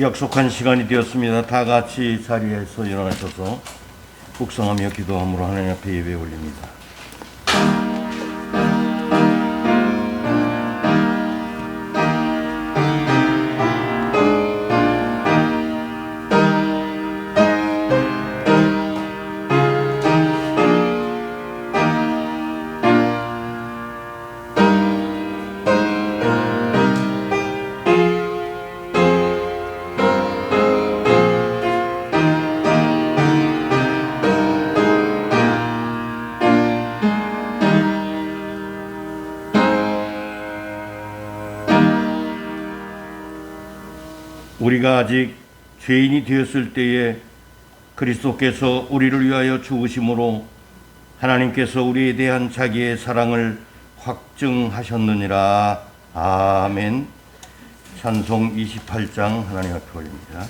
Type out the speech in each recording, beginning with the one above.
약속한 시간이 되었습니다. 다 같이 자리에서 일어나셔서 묵상하며 기도함으로 하나님 앞에 예배 올립니다. 우리가 아직 죄인이 되었을 때에 그리스도께서 우리를 위하여 죽으심으로 하나님께서 우리에 대한 자기의 사랑을 확증하셨느니라. 아멘. 찬송 28장 하나님 앞에 올립니다.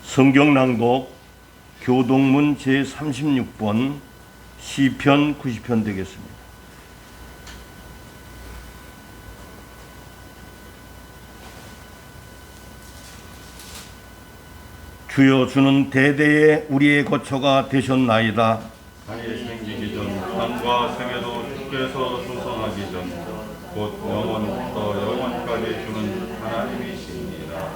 성경 낭독 교동문 제36번 시편 90편 되겠습니다. 주여, 주는 대대에 우리의 거처가 되셨나이다. 달이 생기기 전 땅과 생애도 주께서 조성하기 전 곧 영원부터 영원까지 주는 하나님이시니라.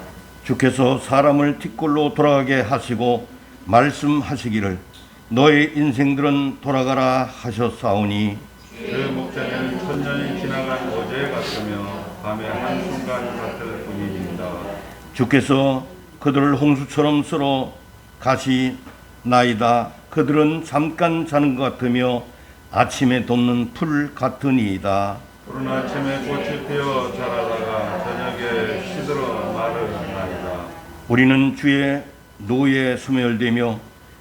주께서 사람을 뒷골로 돌아가게 하시고 말씀하시기를 너의 인생들은 돌아가라 하셨사오니 그 목자는 천년이 지나간 어제 같으며 밤의 한순간 같을 뿐입니다. 주께서 그들을 홍수처럼 쓸어 가시나이다. 그들은 잠깐 자는 것 같으며 아침에 돋는 풀 같으니이다. 푸른 아침에 꽃이 피어 자라다가 저녁에 시들어 마르나이다. 우리는 주의 노에 소멸되며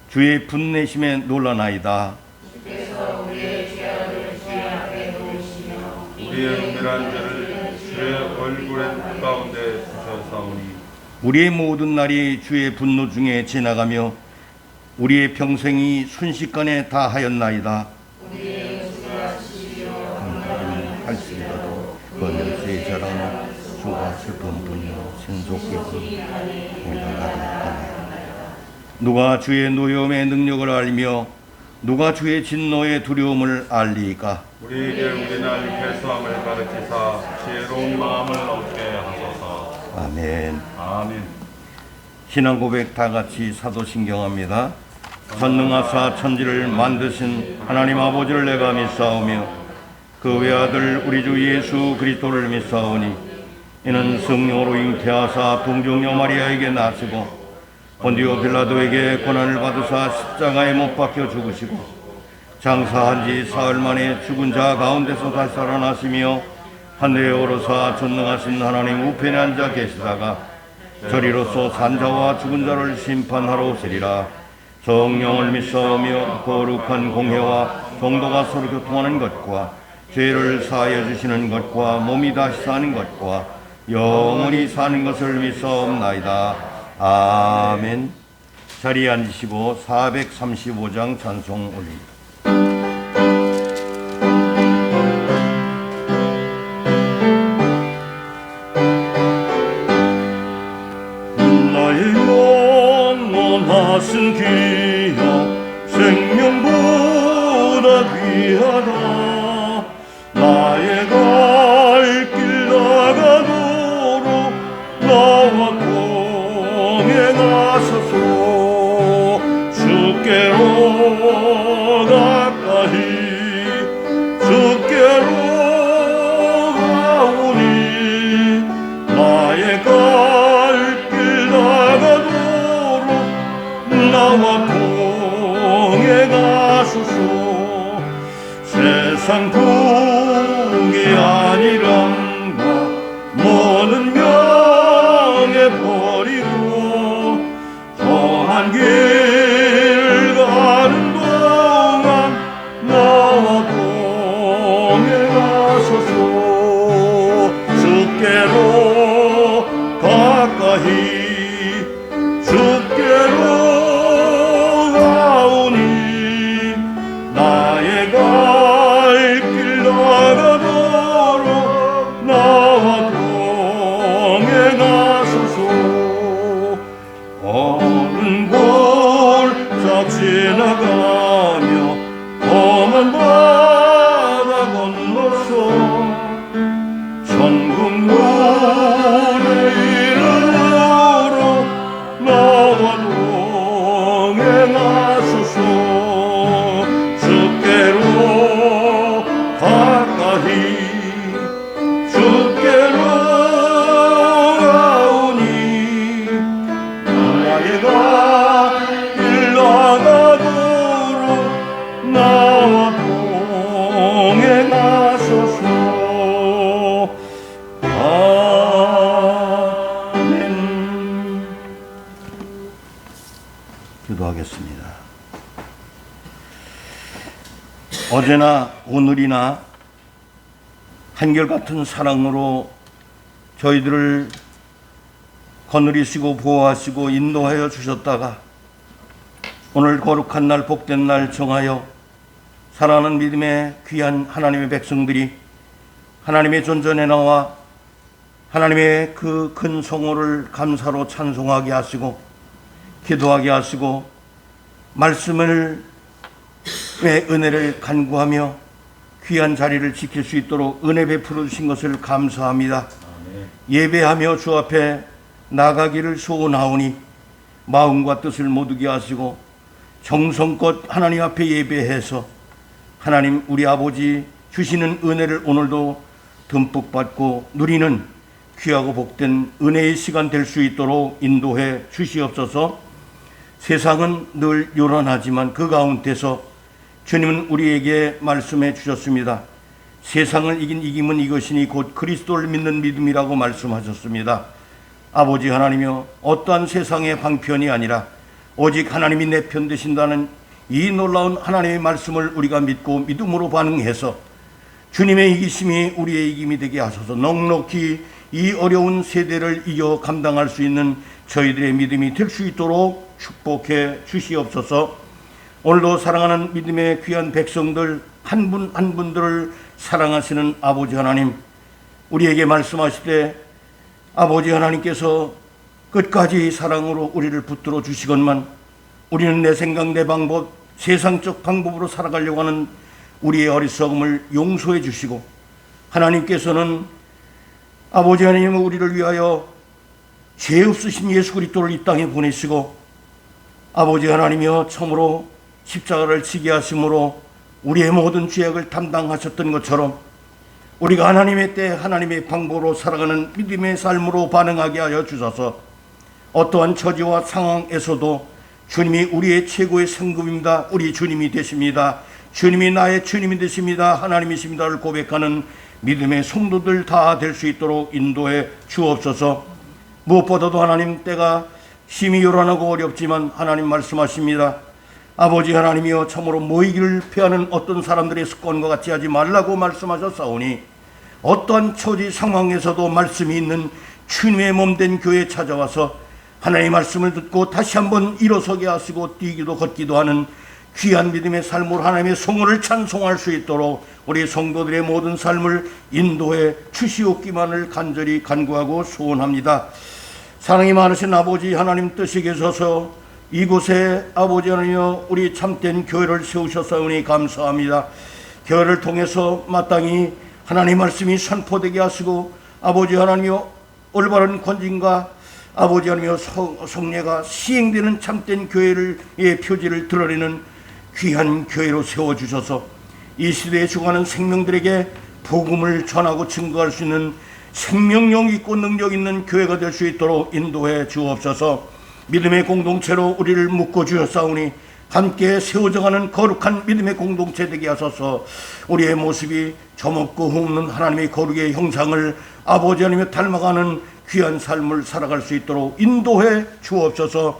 주의 분내심에 놀라나이다. 주께서 우리의 죄악을 주의 앞에 놓으시며 우리의 은밀한 죄를 주의 얼굴의 가운데 두셨사오니 우리의 모든 날이 주의 분노 중에 지나가며 우리의 평생이 순식간에 다하였나이다. 우리의 수가 치시려 할지라도 그 멸세의 자랑은 주가 슬픔뿐이요 신속히 누가 주의 노여움의 능력을 알며 누가 주의 진노의 두려움을 알리까? 우리에게 우리날 패소함을 가르치사 지혜로운 마음을 얻게 하소서. 아멘. 아멘. 신앙 고백 다 같이 사도신경합니다. 전능하사 천지를 만드신 하나님 아버지를 내가 믿사오며 그 외아들 우리 주 예수 그리스도를 믿사오니 이는 성령으로 잉태하사 동정녀 마리아에게 나시고 본디오 빌라도에게 고난을 받으사 십자가에 못 박혀 죽으시고 장사한 지 사흘 만에 죽은 자 가운데서 다시 살아나시며 하늘에 오르사 전능하신 하나님 우편에 앉아 계시다가 저리로서 산자와 죽은 자를 심판하러 오시리라. 성령을 믿사오며 거룩한 공회와 정도가 서로 교통하는 것과 죄를 사하여 주시는 것과 몸이 다시 사는 것과 영원히 사는 것을 믿사옵나이다. 아멘. 자리에 앉으시고 435장 찬송 올립니다. 영원하신 귀여 생명보다 귀하다. 나의 갈 길 나가도록 나와 동행하소서. 주께로 가까이 주께로 가오니 나의 갈 길 나가도록 나와 동행하소서. 세상 풍이 아니란가 모든 명예 버리고 험한 길 가는 동안 나와 동행하소서. 주께로 가까이 주께로 가오니 나의 갈 길 나가도록 나와 동행하소서. 어느 골짝 지나가며 험한 바다 건너서 천국 문에 이르러 나와 동행하소서. 주께로 가까이 주께로 가오니 나의 갈 길 나가도록 나와 동행하소서. 아멘. 기도하겠습니다. 어제나 오늘이나 한결같은 사랑으로 저희들을 거느리시고 보호하시고 인도하여 주셨다가 오늘 거룩한 날 복된 날 정하여 사랑하는 믿음의 귀한 하나님의 백성들이 하나님의 존전에 나와 하나님의 그 큰 성호를 감사로 찬송하게 하시고 기도하게 하시고 말씀을 의 은혜를 간구하며 귀한 자리를 지킬 수 있도록 은혜 베풀어 주신 것을 감사합니다. 예배하며 주 앞에 나가기를 소원하오니 마음과 뜻을 모두게 하시고 정성껏 하나님 앞에 예배해서 하나님 우리 아버지 주시는 은혜를 오늘도 듬뿍 받고 누리는 귀하고 복된 은혜의 시간 될 수 있도록 인도해 주시옵소서. 세상은 늘 요란하지만 그 가운데서 주님은 우리에게 말씀해 주셨습니다. 세상을 이긴 이김은 이것이니 곧 그리스도를 믿는 믿음이라고 말씀하셨습니다. 아버지 하나님이여, 어떠한 세상의 방편이 아니라 오직 하나님이 내 편 되신다는 이 놀라운 하나님의 말씀을 우리가 믿고 믿음으로 반응해서 주님의 이기심이 우리의 이김이 되게 하소서. 넉넉히 이 어려운 세대를 이겨 감당할 수 있는 저희들의 믿음이 될 수 있도록 축복해 주시옵소서. 오늘도 사랑하는 믿음의 귀한 백성들 한 분 한 분들을 사랑하시는 아버지 하나님, 우리에게 말씀하실 때 아버지 하나님께서 끝까지 사랑으로 우리를 붙들어 주시건만 우리는 내 생각 내 방법 세상적 방법으로 살아가려고 하는 우리의 어리석음을 용서해 주시고, 하나님께서는 아버지 하나님은 우리를 위하여 죄 없으신 예수 그리스도를 이 땅에 보내시고 아버지 하나님이여 참으로 십자가를 지게 하심으로 우리의 모든 죄악을 담당하셨던 것처럼 우리가 하나님의 때 하나님의 방법으로 살아가는 믿음의 삶으로 반응하게 하여 주셔서 어떠한 처지와 상황에서도 주님이 우리의 최고의 상급입니다. 우리 주님이 되십니다. 주님이 나의 주님이 되십니다. 하나님이십니다를 고백하는 믿음의 성도들 다 될 수 있도록 인도해 주옵소서. 무엇보다도 하나님, 때가 심히 요란하고 어렵지만 하나님 말씀하십니다. 아버지 하나님이여, 참으로 모이기를 피하는 어떤 사람들의 습관과 같이 하지 말라고 말씀하셨사오니 어떠한 처지 상황에서도 말씀이 있는 주님의 몸된 교회에 찾아와서 하나님의 말씀을 듣고 다시 한번 일어서게 하시고 뛰기도 걷기도 하는 귀한 믿음의 삶으로 하나님의 성호를 찬송할 수 있도록 우리 성도들의 모든 삶을 인도해 주시옵기만을 간절히 간구하고 소원합니다. 사랑이 많으신 아버지 하나님, 뜻이 계셔서 이곳에 아버지 하나님여 우리 참된 교회를 세우셨사오니 감사합니다. 교회를 통해서 마땅히 하나님 말씀이 선포되게 하시고 아버지 하나님여 올바른 권징과 아버지 하나님여 성례가 시행되는 참된 교회의 표지를 드러내는 귀한 교회로 세워주셔서 이 시대에 죽어가는 생명들에게 복음을 전하고 증거할 수 있는 생명력 있고 능력 있는 교회가 될 수 있도록 인도해 주옵소서. 믿음의 공동체로 우리를 묶어 주셨사오니 함께 세워져가는 거룩한 믿음의 공동체 되게 하소서. 우리의 모습이 점없고 흠없는 하나님의 거룩의 형상을 아버지 하나님의 닮아가는 귀한 삶을 살아갈 수 있도록 인도해 주옵소서.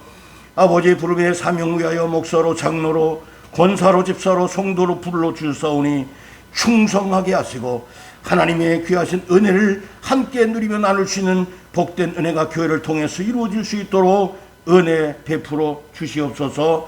아버지의 부름에 사명 위하여 목사로, 장로로, 권사로, 집사로, 성도로 불러주사오니 충성하게 하시고 하나님의 귀하신 은혜를 함께 누리며 나눌 수 있는 복된 은혜가 교회를 통해서 이루어질 수 있도록 은혜 베풀어 주시옵소서.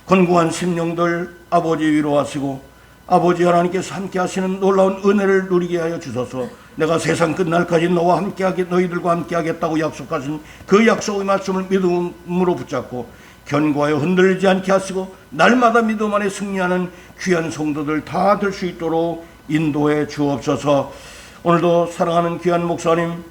건강한 심령들 아버지 위로하시고 아버지 하나님께서 함께 하시는 놀라운 은혜를 누리게 하여 주소서. 내가 세상 끝날까지 너와 함께하게, 너희들과 함께하겠다고 약속하신 그 약속의 말씀을 믿음으로 붙잡고 견고하여 흔들리지 않게 하시고 날마다 믿음 안에 승리하는 귀한 성도들 다 될 수 있도록 인도해 주옵소서. 오늘도 사랑하는 귀한 목사님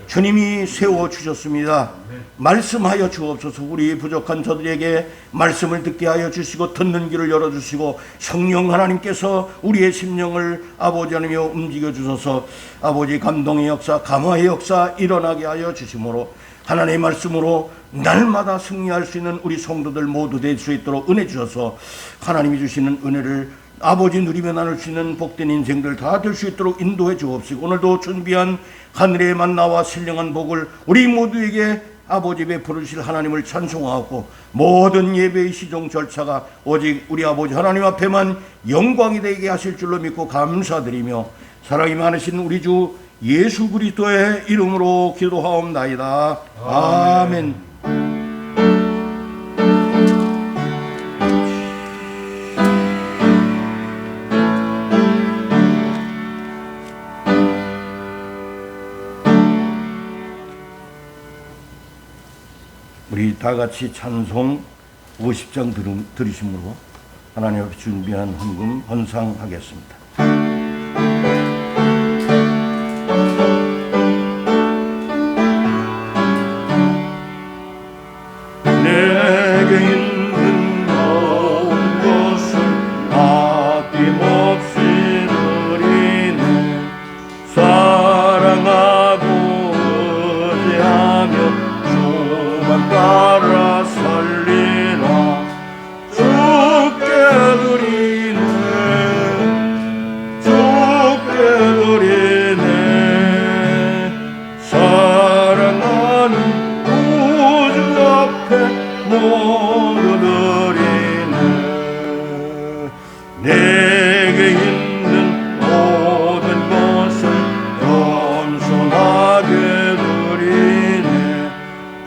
주님이 세워주셨습니다. 말씀하여 주옵소서. 우리 부족한 저들에게 말씀을 듣게 하여 주시고 듣는 길을 열어주시고 성령 하나님께서 우리의 심령을 아버지 하나님여 움직여 주셔서 아버지 감동의 역사, 감화의 역사 일어나게 하여 주심으로 하나님의 말씀으로 날마다 승리할 수 있는 우리 성도들 모두 될 수 있도록 은혜 주셔서 하나님이 주시는 은혜를 아버지 누리며 나눌 수 있는 복된 인생들 다 될 수 있도록 인도해 주옵시고 오늘도 준비한 하늘의 만나와 신령한 복을 우리 모두에게 아버지 베풀어 주실 하나님을 찬송하고 모든 예배의 시종 절차가 오직 우리 아버지 하나님 앞에만 영광이 되게 하실 줄로 믿고 감사드리며 사랑이 많으신 우리 주 예수 그리스도의 이름으로 기도하옵나이다. 아멘. 우리 다 같이 찬송 50장 들으심으로 하나님 앞에 준비한 헌금 헌상하겠습니다. 내게 있는 모든 것을 아낌없이 드리네. 사랑하고 의지하며 주만 따라 살리라. 주께 드리네. 주께 드리네. 사랑하는 우주 앞에 모두 드리네. 내게 있는 모든 것을 겸손하게 드리네.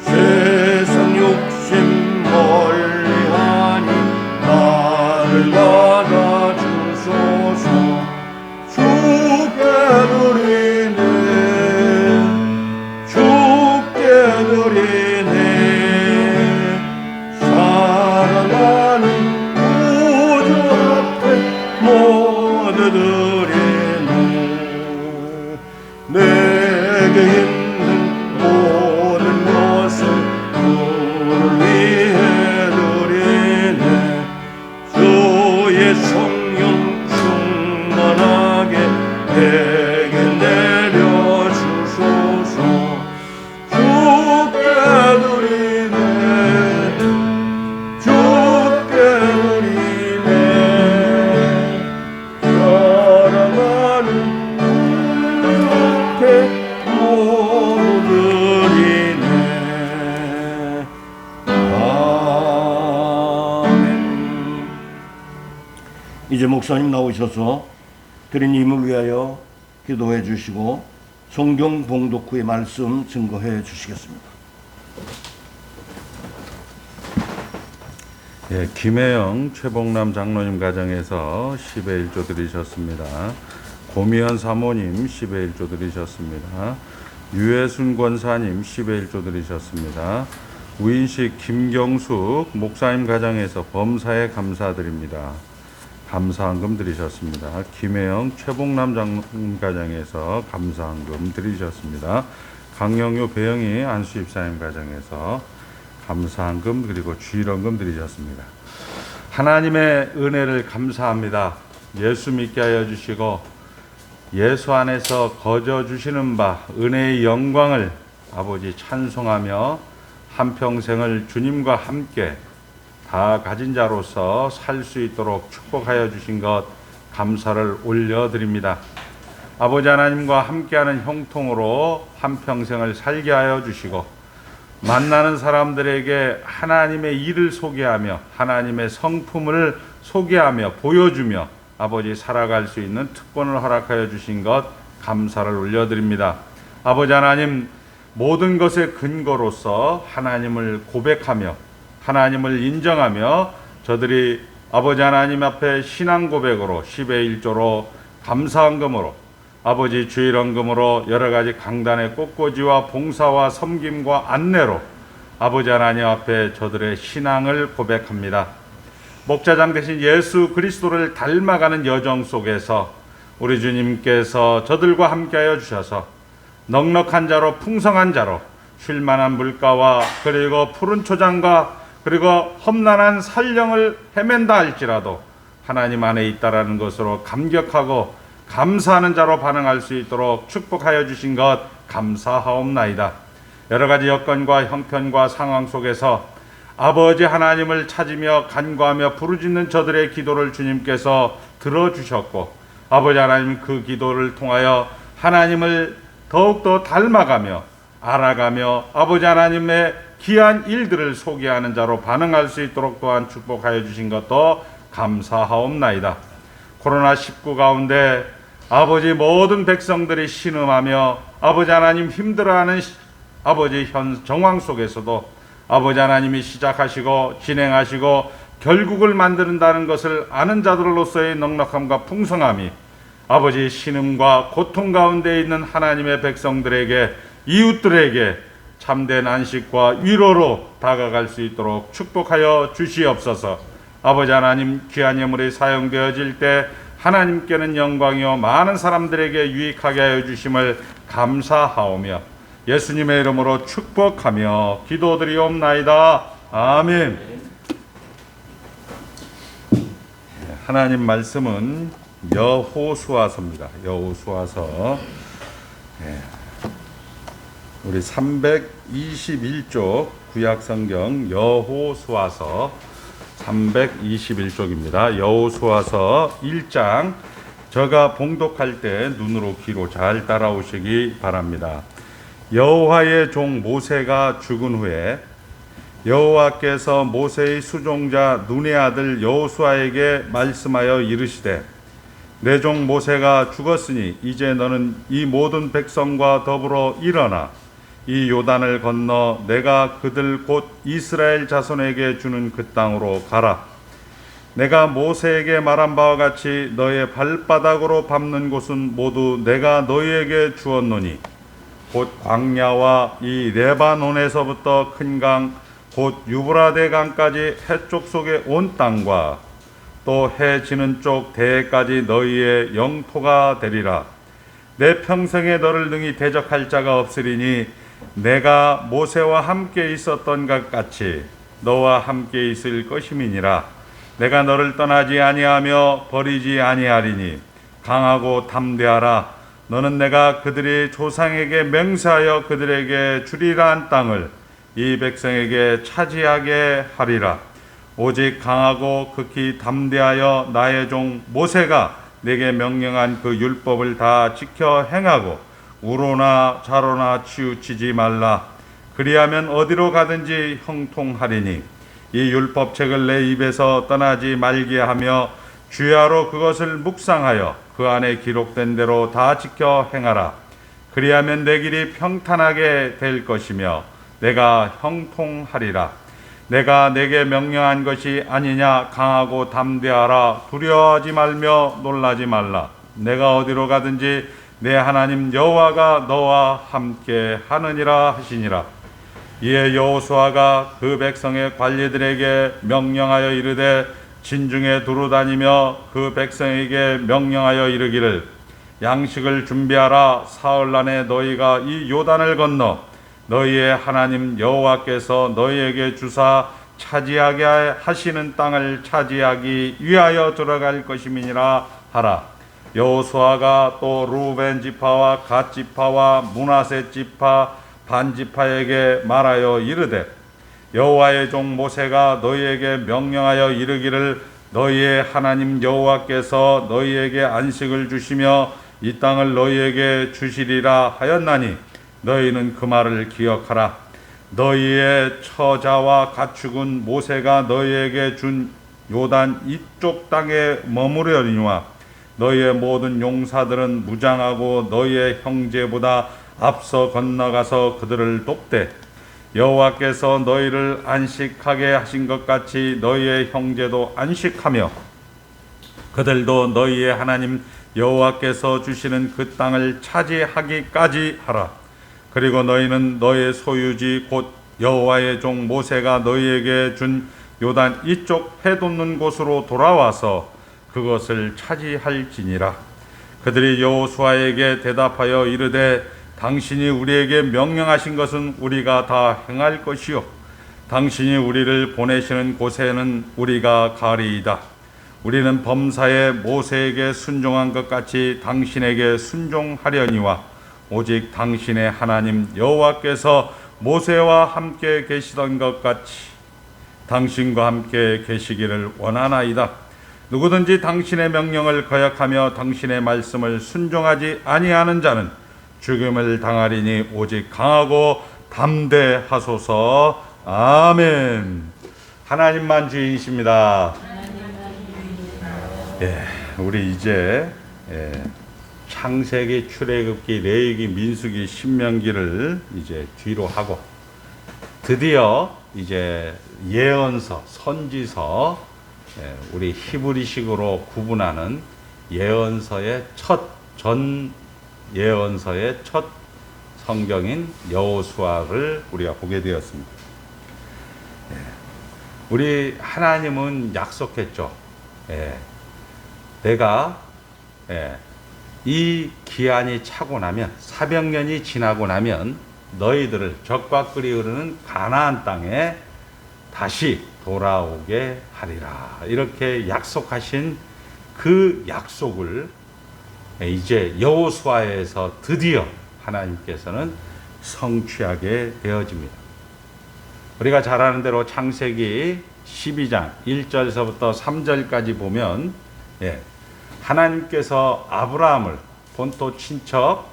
세상 욕심 멀리하니 나를 받아 주소서. 주께 드리네. 주께 드리네. 사랑하는 우주 앞에 모두 드리네. 내게 있는 모든 것을 주를 위해 드리네. 주의 성령 충만하게 내게 내려주소서. 주께 드리네. 목사님 나오셔서 드린 임을 위하여 기도해 주시고 성경 봉독 후에 말씀 증거해 주시겠습니다. 예, 김혜영 최봉남 장로님 가정에서 10의 1조 드리셨습니다. 고미연 사모님 10의 1조 드리셨습니다. 유해순 권사님 10의 1조 드리셨습니다. 우인식 김경숙 목사님 가정에서 범사에 감사드립니다. 감사한금 드리셨습니다. 김혜영 최봉남 장로님 가정에서 감사한금 드리셨습니다. 강영유 배영희 안수집사님 가정에서 감사한금 그리고 주일원금 드리셨습니다. 하나님의 은혜를 감사합니다. 예수 믿게 하여 주시고 예수 안에서 거저 주시는 바 은혜의 영광을 아버지 찬송하며 한평생을 주님과 함께 다 가진 자로서 살 수 있도록 축복하여 주신 것 감사를 올려드립니다. 아버지 하나님과 함께하는 형통으로 한평생을 살게 하여 주시고 만나는 사람들에게 하나님의 일을 소개하며 하나님의 성품을 소개하며 보여주며 아버지 살아갈 수 있는 특권을 허락하여 주신 것 감사를 올려드립니다. 아버지 하나님 모든 것의 근거로서 하나님을 고백하며 하나님을 인정하며 저들이 아버지 하나님 앞에 신앙 고백으로 10의 1조로 감사헌금으로 아버지 주일헌금으로 여러 가지 강단의 꽃꽂이와 봉사와 섬김과 안내로 아버지 하나님 앞에 저들의 신앙을 고백합니다. 목자장 되신 예수 그리스도를 닮아가는 여정 속에서 우리 주님께서 저들과 함께하여 주셔서 넉넉한 자로 풍성한 자로 쉴만한 물가와 그리고 푸른 초장과 그리고 험난한 산령을 헤맨다 할지라도 하나님 안에 있다라는 것으로 감격하고 감사하는 자로 반응할 수 있도록 축복하여 주신 것 감사하옵나이다. 여러 가지 여건과 형편과 상황 속에서 아버지 하나님을 찾으며 간구하며 부르짖는 저들의 기도를 주님께서 들어주셨고 아버지 하나님 그 기도를 통하여 하나님을 더욱더 닮아가며 알아가며 아버지 하나님의 귀한 일들을 소개하는 자로 반응할 수 있도록 또한 축복하여 주신 것도 감사하옵나이다. 코로나19 가운데 아버지 모든 백성들이 신음하며 아버지 하나님 힘들어하는 아버지 현 정황 속에서도 아버지 하나님이 시작하시고 진행하시고 결국을 만든다는 것을 아는 자들로서의 넉넉함과 풍성함이 아버지 신음과 고통 가운데 있는 하나님의 백성들에게 이웃들에게 참된 안식과 위로로 다가갈 수 있도록 축복하여 주시옵소서. 아버지 하나님 귀한 예물이 사용되어질 때 하나님께는 영광이요 많은 사람들에게 유익하게 하여 주심을 감사하오며 예수님의 이름으로 축복하며 기도드리옵나이다. 아멘. 하나님 말씀은 여호수아서입니다. 여호수아서 우리 321쪽 구약성경 여호수아서 321쪽입니다. 여호수아서 1장 제가 봉독할 때 눈으로 귀로 잘 따라오시기 바랍니다. 여호와의 종 모세가 죽은 후에 여호와께서 모세의 수종자 눈의 아들 여호수아에게 말씀하여 이르시되 내 종 모세가 죽었으니 이제 너는 이 모든 백성과 더불어 일어나 이 요단을 건너 내가 그들 곧 이스라엘 자손에게 주는 그 땅으로 가라. 내가 모세에게 말한 바와 같이 너의 발바닥으로 밟는 곳은 모두 내가 너희에게 주었노니 곧 광야와 이 레바논에서부터 큰 강 곧 유브라데 강까지 해쪽 속의 온 땅과 또 해 지는 쪽 대해까지 너희의 영토가 되리라. 내 평생에 너를 능히 대적할 자가 없으리니 내가 모세와 함께 있었던 것 같이 너와 함께 있을 것임이니라. 내가 너를 떠나지 아니하며 버리지 아니하리니 강하고 담대하라. 너는 내가 그들이 조상에게 맹세하여 그들에게 주리라 한 땅을 이 백성에게 차지하게 하리라. 오직 강하고 극히 담대하여 나의 종 모세가 내게 명령한 그 율법을 다 지켜 행하고 우로나 좌로나 치우치지 말라. 그리하면 어디로 가든지 형통하리니 이 율법책을 내 입에서 떠나지 말게 하며 주야로 그것을 묵상하여 그 안에 기록된 대로 다 지켜 행하라. 그리하면 내 길이 평탄하게 될 것이며 내가 형통하리라. 내가 내게 명령한 것이 아니냐. 강하고 담대하라. 두려워하지 말며 놀라지 말라. 내가 어디로 가든지 내 하나님 여호와가 너와 함께 하느니라 하시니라. 이에 여호수아가 그 백성의 관리들에게 명령하여 이르되 진중에 두루 다니며 그 백성에게 명령하여 이르기를 양식을 준비하라. 사흘 안에 너희가 이 요단을 건너 너희의 하나님 여호와께서 너희에게 주사 차지하게 하시는 땅을 차지하기 위하여 들어갈 것임이니라 하라. 여호수아가 또 루벤 지파와 갓 지파와 므낫세 지파 반 지파에게 말하여 이르되 여호와의 종 모세가 너희에게 명령하여 이르기를 너희의 하나님 여호와께서 너희에게 안식을 주시며 이 땅을 너희에게 주시리라 하였나니 너희는 그 말을 기억하라. 너희의 처자와 가축은 모세가 너희에게 준 요단 이쪽 땅에 머무르려니와 너희의 모든 용사들은 무장하고 너희의 형제보다 앞서 건너가서 그들을 돕되 여호와께서 너희를 안식하게 하신 것 같이 너희의 형제도 안식하며 그들도 너희의 하나님 여호와께서 주시는 그 땅을 차지하기까지 하라. 그리고 너희는 너희의 소유지 곧 여호와의 종 모세가 너희에게 준 요단 이쪽 해 돋는 곳으로 돌아와서 그것을 차지할지니라. 그들이 여호수아에게 대답하여 이르되 당신이 우리에게 명령하신 것은 우리가 다 행할 것이요 당신이 우리를 보내시는 곳에는 우리가 가리이다. 우리는 범사에 모세에게 순종한 것 같이 당신에게 순종하려니와 오직 당신의 하나님 여호와께서 모세와 함께 계시던 것 같이 당신과 함께 계시기를 원하나이다. 누구든지 당신의 명령을 거역하며 당신의 말씀을 순종하지 아니하는 자는 죽음을 당하리니 오직 강하고 담대하소서. 아멘. 하나님만 주인이십니다. 우리 이제 창세기, 출애굽기, 레위기, 민수기, 신명기를 이제 뒤로 하고 드디어 이제 예언서, 선지서, 우리 히브리식으로 구분하는 예언서의 전 예언서의 첫 성경인 여호수아를 우리가 보게 되었습니다. 우리 하나님은 약속했죠. 내가 이 기한이 차고 나면 400년이 지나고 나면 너희들을 적과 꿀이 흐르는 가나안 땅에 다시 돌아오게 하리라. 이렇게 약속하신 그 약속을 이제 여호수아에서 드디어 하나님께서는 성취하게 되어집니다. 우리가 잘 아는 대로 창세기 12장 1절서부터 3절까지 보면 하나님께서 아브라함을 본토 친척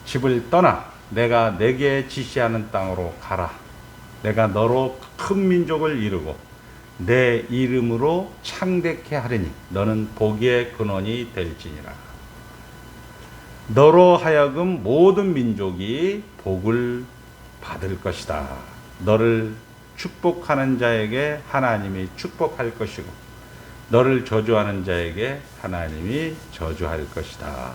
집을 떠나 내가 내게 지시하는 땅으로 가라. 내가 너로 큰 민족을 이루고 내 이름으로 창대케 하리니 너는 복의 근원이 될지니라. 너로 하여금 모든 민족이 복을 받을 것이다. 너를 축복하는 자에게 하나님이 축복할 것이고 너를 저주하는 자에게 하나님이 저주할 것이다.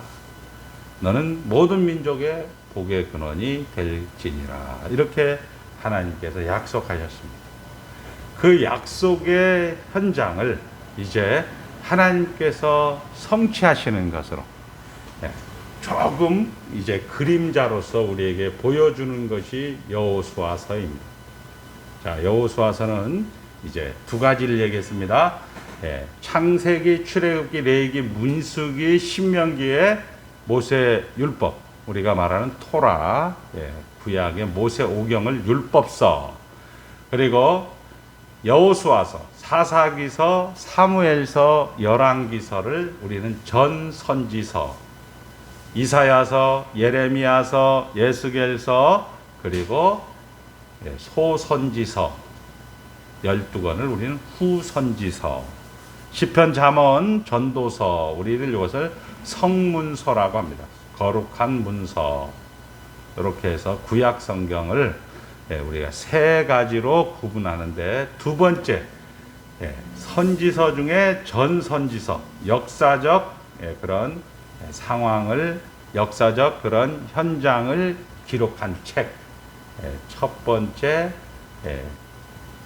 너는 모든 민족의 복의 근원이 될지니라. 이렇게 하나님께서 약속하셨습니다. 그 약속의 현장을 이제 하나님께서 성취하시는 것으로 조금 이제 그림자로서 우리에게 보여주는 것이 여호수아서입니다. 자, 여호수아서는 이제 두 가지를 얘기했습니다. 창세기, 출애굽기, 레위기, 민수기, 신명기의 모세 율법, 우리가 말하는 토라, 구약의 모세 오경을 율법서, 그리고 여호수아서, 사사기서, 사무엘서, 열왕기서를 우리는 전선지서, 이사야서, 예레미야서, 예스겔서, 그리고 소선지서 12권을 우리는 후선지서, 시편, 잠언, 전도서, 우리들 이것을 성문서라고 합니다. 거룩한 문서. 이렇게 해서 구약 성경을 우리가 세 가지로 구분하는데, 두 번째 선지서 중에 전선지서, 역사적 그런 상황을, 역사적 그런 현장을 기록한 책, 첫 번째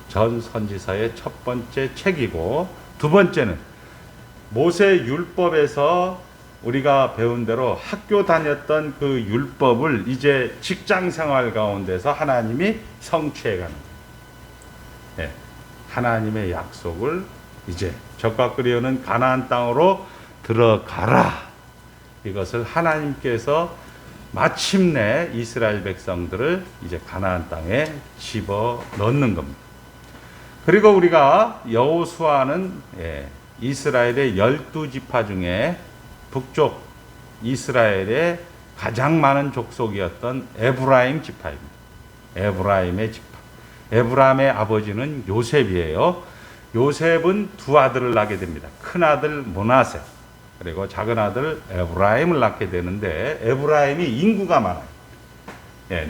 전선지서의 첫 번째 책이고, 두 번째는 모세 율법에서 우리가 배운 대로 학교 다녔던 그 율법을 이제 직장 생활 가운데서 하나님이 성취해 가는 거예요. 하나님의 약속을 이제 적과 끓이오는 가나안 땅으로 들어가라. 이것을 하나님께서 마침내 이스라엘 백성들을 이제 가나안 땅에 집어 넣는 겁니다. 그리고 우리가 여호수아는 이스라엘의 12지파 중에 북쪽 이스라엘의 가장 많은 족속이었던 에브라임 지파입니다. 에브라임의 지파. 에브라임의 아버지는 요셉이에요. 요셉은 두 아들을 낳게 됩니다. 큰 아들 므낫세, 그리고 작은 아들 에브라임을 낳게 되는데, 에브라임이 인구가 많아요.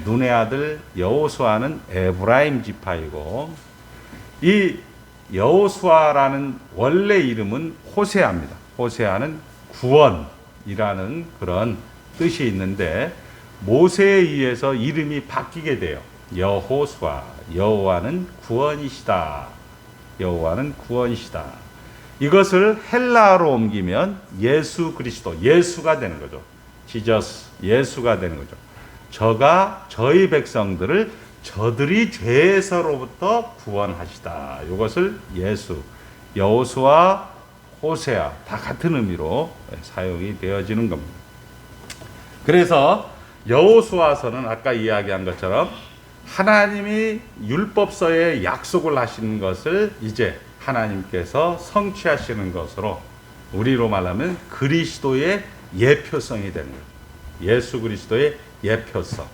눈의 아들 여호수아는 에브라임 지파이고, 이 여호수아라는 원래 이름은 호세아입니다. 호세아는 구원이라는 그런 뜻이 있는데, 모세에 의해서 이름이 바뀌게 돼요. 여호수아, 여호와는 구원이시다. 여호와는 구원이시다. 이것을 헬라어로 옮기면 예수 그리스도, 예수가 되는 거죠. 지저스, 예수가 되는 거죠. 저가 저희 백성들을 저들이 죄에서로부터 구원하시다. 이것을 예수, 여호수아, 호세아 다 같은 의미로 사용이 되어지는 겁니다. 그래서 여호수아서는 아까 이야기한 것처럼 하나님이 율법서에 약속을 하시는 것을 이제 하나님께서 성취하시는 것으로, 우리로 말하면 그리스도의 예표성이 되는 거예요. 예수 그리스도의 예표성.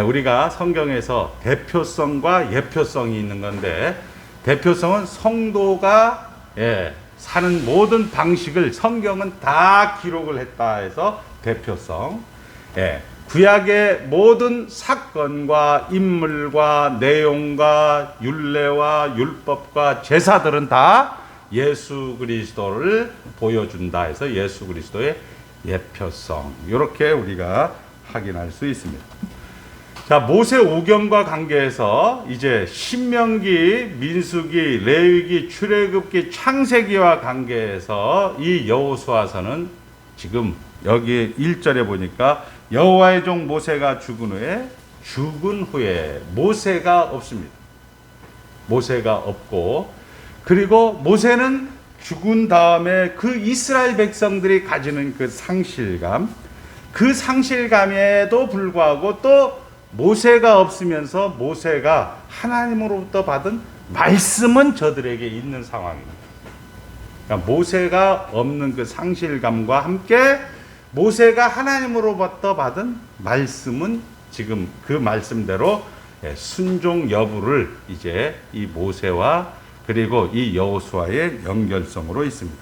우리가 성경에서 대표성과 예표성이 있는 건데, 대표성은 성도가 사는 모든 방식을 성경은 다 기록을 했다 해서 대표성. 구약의 모든 사건과 인물과 내용과 율례와 율법과 제사들은 다 예수 그리스도를 보여준다 해서 예수 그리스도의 예표성. 이렇게 우리가 확인할 수 있습니다. 자, 모세 오경과 관계해서 이제 신명기, 민수기, 레위기, 출애굽기, 창세기와 관계해서 이 여호수아서는 지금 여기 1절에 보니까 여호와의 종 모세가 죽은 후에 모세가 없습니다. 모세가 없고, 그리고 모세는 죽은 다음에 그 이스라엘 백성들이 가지는 그 상실감, 그 상실감에도 불구하고 또 모세가 없으면서 모세가 하나님으로부터 받은 말씀은 저들에게 있는 상황입니다. 그러니까 모세가 없는 그 상실감과 함께 모세가 하나님으로부터 받은 말씀은 지금 그 말씀대로 순종 여부를 이제 이 모세와 그리고 이 여호수아의 연결성으로 있습니다.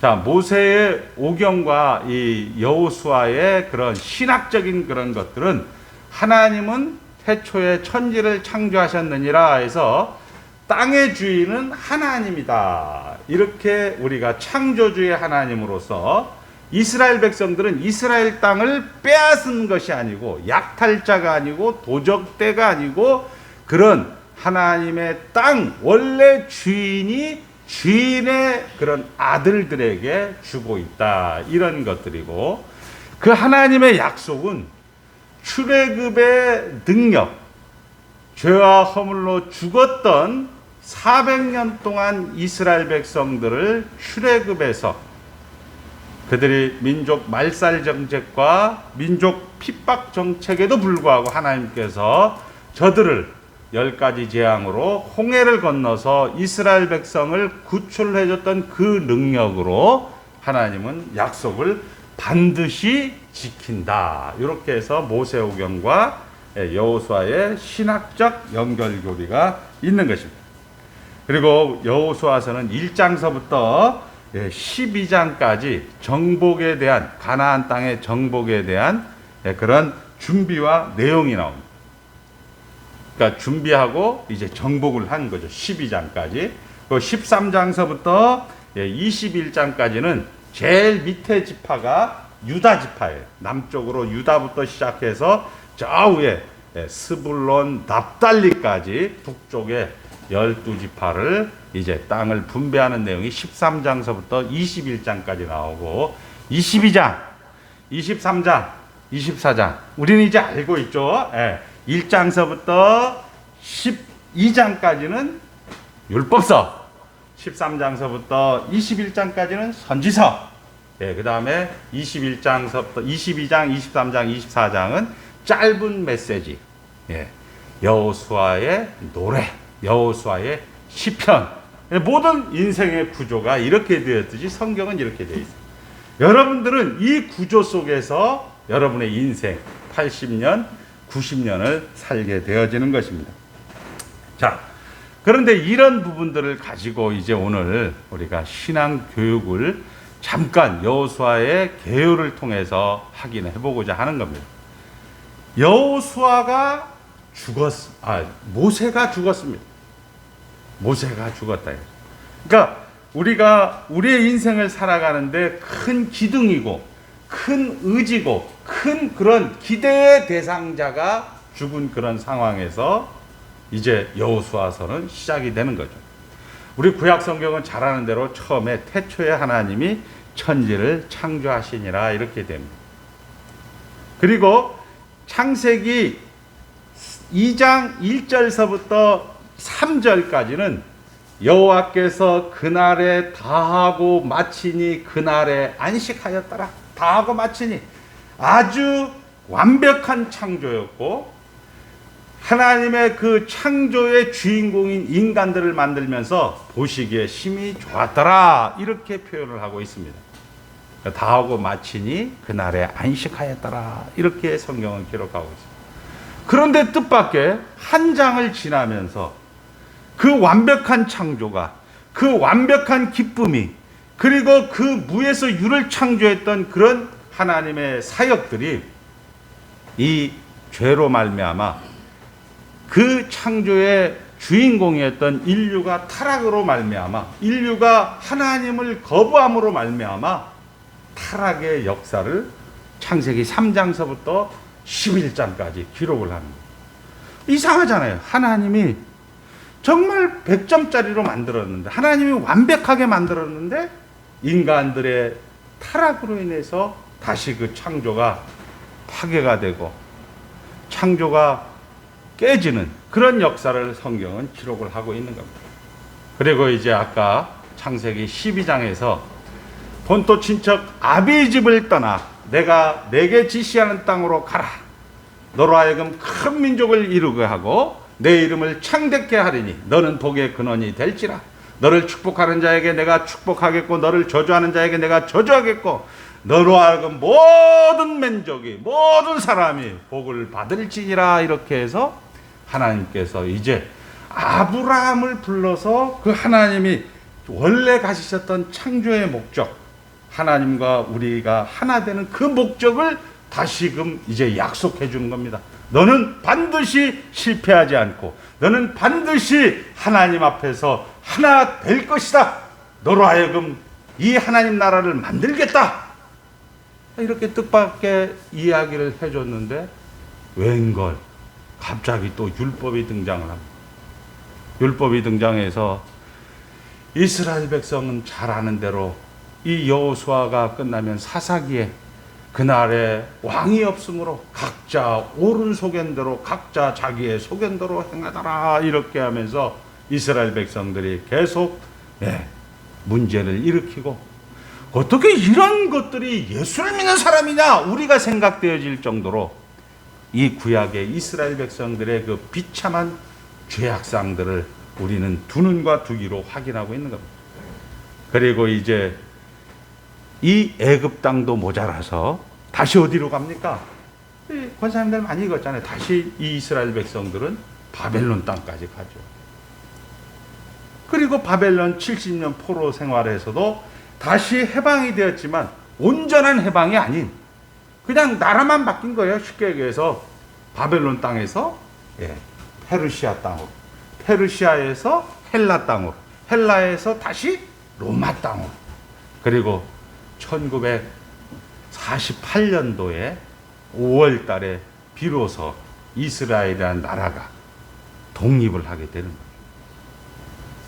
자, 모세의 오경과 이 여호수아의 그런 신학적인 그런 것들은, 하나님은 태초에 천지를 창조하셨느니라 해서 땅의 주인은 하나님이다. 이렇게 우리가 창조주의 하나님으로서, 이스라엘 백성들은 이스라엘 땅을 빼앗은 것이 아니고, 약탈자가 아니고, 도적대가 아니고, 그런 하나님의 땅 원래 주인이 주인의 그런 아들들에게 주고 있다. 이런 것들이고, 그 하나님의 약속은 출애굽의 능력, 죄와 허물로 죽었던 400년 동안 이스라엘 백성들을 출애굽에서 그들이 민족 말살 정책과 민족 핍박 정책에도 불구하고 하나님께서 저들을 10가지 재앙으로 홍해를 건너서 이스라엘 백성을 구출해 줬던 그 능력으로 하나님은 약속을 반드시 지킨다. 이렇게 해서 모세오경과 여호수아의 신학적 연결고리가 있는 것입니다. 그리고 여호수아서는 1장서부터 12장까지 정복에 대한, 가나안 땅의 정복에 대한 그런 준비와 내용이 나옵니다. 그러니까 준비하고 이제 정복을 한 거죠. 12장까지. 그 13장서부터 21장까지는 제일 밑에 지파가 유다 지파예요. 남쪽으로 유다부터 시작해서 저 위에 스불론, 납달리까지 북쪽에 12지파를 이제 땅을 분배하는 내용이 13장서부터 21장까지 나오고, 22장, 23장, 24장 우리는 이제 알고 있죠. 1장서부터 12장까지는 율법서, 13장서부터 21장까지는 선지서, 그 다음에 21장서부터 22장, 23장, 24장은 짧은 메시지, 여호수아의 노래, 여호수아의 시편, 모든 인생의 구조가 이렇게 되었듯이 성경은 이렇게 되어 있어요. 여러분들은 이 구조 속에서 여러분의 인생 80년, 90년을 살게 되어지는 것입니다. 자, 그런데 이런 부분들을 가지고 이제 오늘 우리가 신앙 교육을 잠깐 여호수아의 계율을 통해서 확인해 보고자 하는 겁니다. 여호수아가 모세가 죽었습니다. 모세가 죽었다. 그러니까 우리가 우리의 인생을 살아가는데 큰 기둥이고 큰 의지고 큰 그런 기대의 대상자가 죽은 그런 상황에서 이제 여호수아서는 시작이 되는 거죠. 우리 구약 성경은 잘 아는 대로 처음에 태초에 하나님이 천지를 창조하시니라 이렇게 됩니다. 그리고 창세기 2장 1절서부터 3절까지는 여호와께서 그날에 다하고 마치니 그날에 안식하였더라. 다하고 마치니 아주 완벽한 창조였고, 하나님의 그 창조의 주인공인 인간들을 만들면서 보시기에 심히 좋았더라 이렇게 표현을 하고 있습니다. 다하고 마치니 그날에 안식하였더라 이렇게 성경은 기록하고 있습니다. 그런데 뜻밖의 한 장을 지나면서 그 완벽한 창조가, 그 완벽한 기쁨이, 그리고 그 무에서 유를 창조했던 그런 하나님의 사역들이 이 죄로 말미암아 그 창조의 주인공이었던 인류가 타락으로 말미암아, 인류가 하나님을 거부함으로 말미암아 타락의 역사를 창세기 3장서부터 11장까지 기록을 합니다. 이상하잖아요. 하나님이 정말 100점짜리로 만들었는데, 하나님이 완벽하게 만들었는데 인간들의 타락으로 인해서 다시 그 창조가 파괴가 되고 창조가 깨지는 그런 역사를 성경은 기록을 하고 있는 겁니다. 그리고 이제 아까 창세기 12장에서 본토 친척 아비의 집을 떠나 내가 내게 지시하는 땅으로 가라. 너로 하여금 큰 민족을 이루게 하고 내 이름을 창대케 하리니 너는 복의 근원이 될지라. 너를 축복하는 자에게 내가 축복하겠고 너를 저주하는 자에게 내가 저주하겠고 너로 하여금 모든 민족이, 모든 사람이 복을 받을지니라. 이렇게 해서 하나님께서 이제 아브라함을 불러서 그 하나님이 원래 가지셨던 창조의 목적, 하나님과 우리가 하나 되는 그 목적을 다시금 이제 약속해 주는 겁니다. 너는 반드시 실패하지 않고 너는 반드시 하나님 앞에서 하나 될 것이다. 너로 하여금 이 하나님 나라를 만들겠다. 이렇게 뜻밖의 이야기를 해줬는데 웬걸 갑자기 또 율법이 등장을 합니다. 율법이 등장해서 이스라엘 백성은 잘 아는 대로 이 여호수아가 끝나면 사사기에 그날에 왕이 없으므로 각자 옳은 소견대로 각자 자기의 소견대로 행하더라 이렇게 하면서 이스라엘 백성들이 계속 문제를 일으키고, 어떻게 이런 것들이 예수를 믿는 사람이냐 우리가 생각되어질 정도로 이 구약의 이스라엘 백성들의 그 비참한 죄악상들을 우리는 두 눈과 두 귀로 확인하고 있는 겁니다. 그리고 이제 이 애굽 땅도 모자라서 다시 어디로 갑니까? 권사님들 많이 읽었잖아요. 다시 이 이스라엘 백성들은 바벨론 땅까지 가죠. 그리고 바벨론 70년 포로 생활에서도 다시 해방이 되었지만 온전한 해방이 아닌 그냥 나라만 바뀐 거예요. 쉽게 얘기해서 바벨론 땅에서 페르시아 땅으로, 페르시아에서 헬라 땅으로, 헬라에서 다시 로마 땅으로. 그리고 1948년도에 5월 달에 비로소 이스라엘이라는 나라가 독립을 하게 되는 거예요.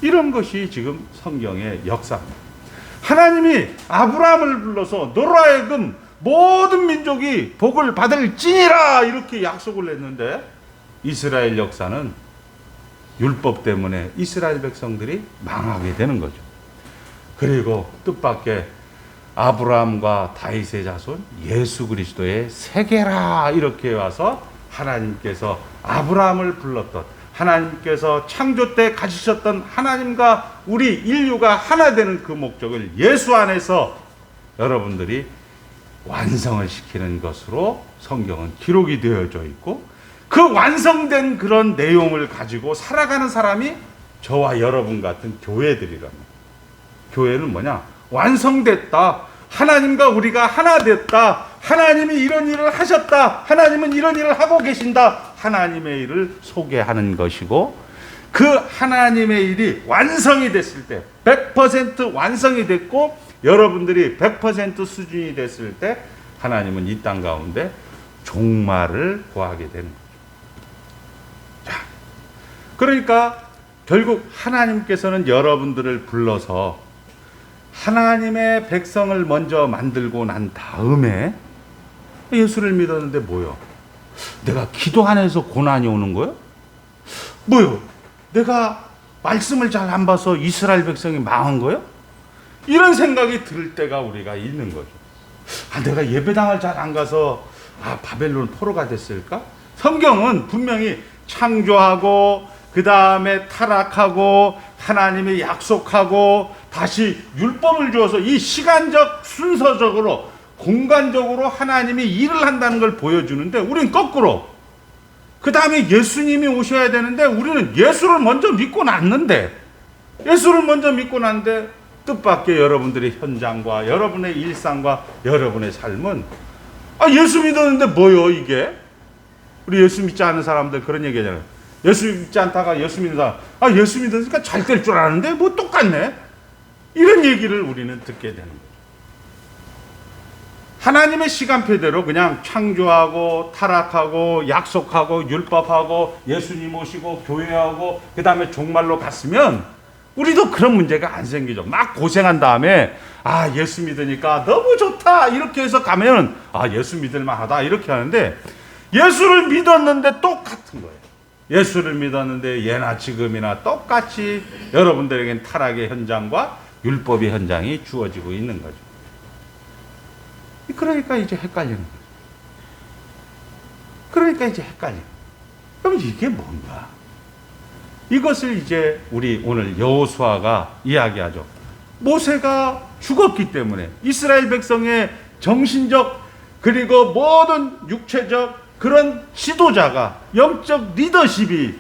이런 것이 지금 성경의 역사입니다. 하나님이 아브라함을 불러서 너로 하여금 모든 민족이 복을 받을지니라 이렇게 약속을 했는데 이스라엘 역사는 율법 때문에 이스라엘 백성들이 망하게 되는 거죠. 그리고 뜻밖의 아브라함과 다윗의 자손 예수 그리스도의 세계라 이렇게 와서 하나님께서 아브라함을 불렀던, 하나님께서 창조 때 가지셨던 하나님과 우리 인류가 하나 되는 그 목적을 예수 안에서 여러분들이 완성을 시키는 것으로 성경은 기록이 되어져 있고, 그 완성된 그런 내용을 가지고 살아가는 사람이 저와 여러분 같은 교회들이랍니다. 교회는 뭐냐? 완성됐다. 하나님과 우리가 하나 됐다. 하나님이 이런 일을 하셨다. 하나님은 이런 일을 하고 계신다. 하나님의 일을 소개하는 것이고, 그 하나님의 일이 완성이 됐을 때, 100% 완성이 됐고 여러분들이 100% 수준이 됐을 때 하나님은 이 땅 가운데 종말을 구하게 되는 거죠. 자, 그러니까 결국 하나님께서는 여러분들을 불러서 하나님의 백성을 먼저 만들고 난 다음에 예수를 믿었는데 뭐요? 내가 기도 안 해서 고난이 오는 거요? 뭐요? 내가 말씀을 잘 안 봐서 이스라엘 백성이 망한 거요? 이런 생각이 들 때가 우리가 있는 거죠. 내가 예배당을 잘 안 가서 바벨론 포로가 됐을까? 성경은 분명히 창조하고 그 다음에 타락하고 하나님이 약속하고 다시 율법을 주어서 이 시간적 순서적으로 공간적으로 하나님이 일을 한다는 걸 보여주는데, 우리는 거꾸로 그 다음에 예수님이 오셔야 되는데 우리는 예수를 먼저 믿고 났는데, 뜻밖의 여러분들의 현장과 여러분의 일상과 여러분의 삶은 예수 믿었는데 뭐요 이게? 우리 예수 믿지 않은 사람들 그런 얘기 하잖아요. 예수 믿지 않다가 예수 믿는 사람, 예수 믿으니까 잘 될 줄 아는데 뭐 똑같네, 이런 얘기를 우리는 듣게 되는 거예요. 하나님의 시간표대로 그냥 창조하고 타락하고 약속하고 율법하고 예수님 오시고 교회하고 그 다음에 종말로 갔으면 우리도 그런 문제가 안 생기죠. 막 고생한 다음에 예수 믿으니까 너무 좋다 이렇게 해서 가면 예수 믿을 만하다 이렇게 하는데, 예수를 믿었는데 똑같은 거예요. 예수를 믿었는데 예나 지금이나 똑같이 여러분들에겐 타락의 현장과 율법의 현장이 주어지고 있는 거죠. 그러니까 이제 헷갈리는 거죠. 그럼 이게 뭔가? 이것을 이제 우리 오늘 여호수아가 이야기하죠. 모세가 죽었기 때문에 이스라엘 백성의 정신적 그리고 모든 육체적 그런 지도자가, 영적 리더십이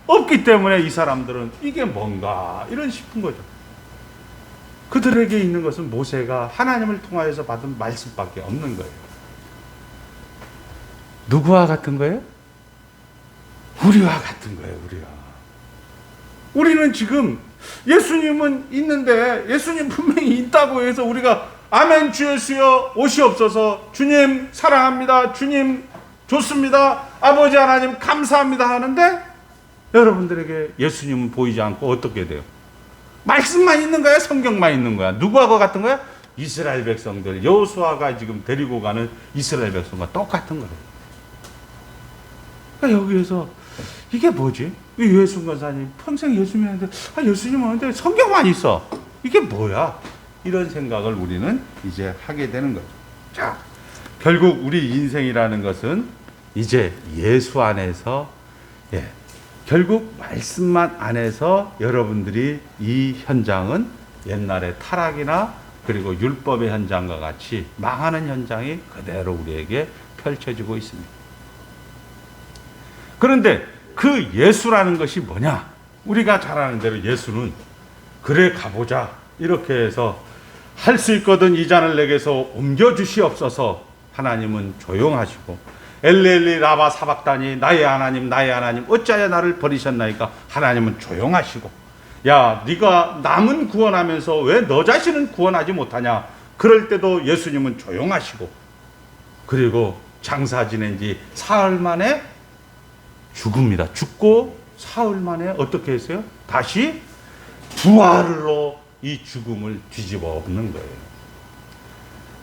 없기 때문에 이 사람들은 이게 뭔가 이런 싶은 거죠. 그들에게 있는 것은 모세가 하나님을 통하여서 받은 말씀밖에 없는 거예요. 누구와 같은 거예요? 우리와 같은 거예요. 우리는 지금 예수님은 있는데, 예수님 분명히 있다고 해서 우리가 아멘 주 예수여 오시옵소서, 주님 사랑합니다, 주님 좋습니다, 아버지 하나님 감사합니다 하는데 여러분들에게 예수님은 보이지 않고 어떻게 돼요? 말씀만 있는 거야? 성경만 있는 거야? 누구하고 같은 거야? 이스라엘 백성들, 여호수아가 지금 데리고 가는 이스라엘 백성과 똑같은 거예요. 그러니까 여기에서 이게 뭐지? 유해순 권사님 평생 예수 믿는데 예수님 오는데 성경만 있어, 이게 뭐야? 이런 생각을 우리는 이제 하게 되는 거죠. 자, 결국 우리 인생이라는 것은 이제 예수 안에서, 결국 말씀만 안에서 여러분들이 이 현장은 옛날의 타락이나 그리고 율법의 현장과 같이 망하는 현장이 그대로 우리에게 펼쳐지고 있습니다. 그런데 그 예수라는 것이 뭐냐? 우리가 잘 아는 대로 예수는 그래 가보자. 이렇게 해서 할 수 있거든 이 잔을 내게서 옮겨주시옵소서. 하나님은 조용하시고 엘리엘리 라바 사박다니 나의 하나님 나의 하나님 어찌하여 나를 버리셨나이까. 하나님은 조용하시고 야 네가 남은 구원하면서 왜 너 자신은 구원하지 못하냐. 그럴 때도 예수님은 조용하시고 그리고 장사 지낸 지 사흘 만에 죽습니다. 죽고 사흘 만에 어떻게 했어요? 다시 부활로 이 죽음을 뒤집어 엎는 거예요.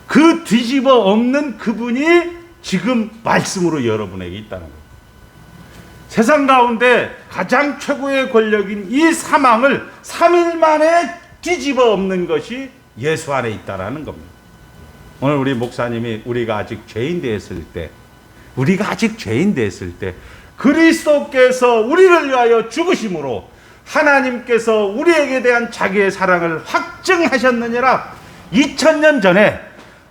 그 뒤집어 엎는 그분이 지금 말씀으로 여러분에게 있다는 거예요. 세상 가운데 가장 최고의 권력인 이 사망을 3일 만에 뒤집어 엎는 것이 예수 안에 있다는 겁니다. 오늘 우리 목사님이 우리가 아직 죄인 되었을 때 그리스도께서 우리를 위하여 죽으심으로 하나님께서 우리에게 대한 자기의 사랑을 확증하셨느니라. 2000년 전에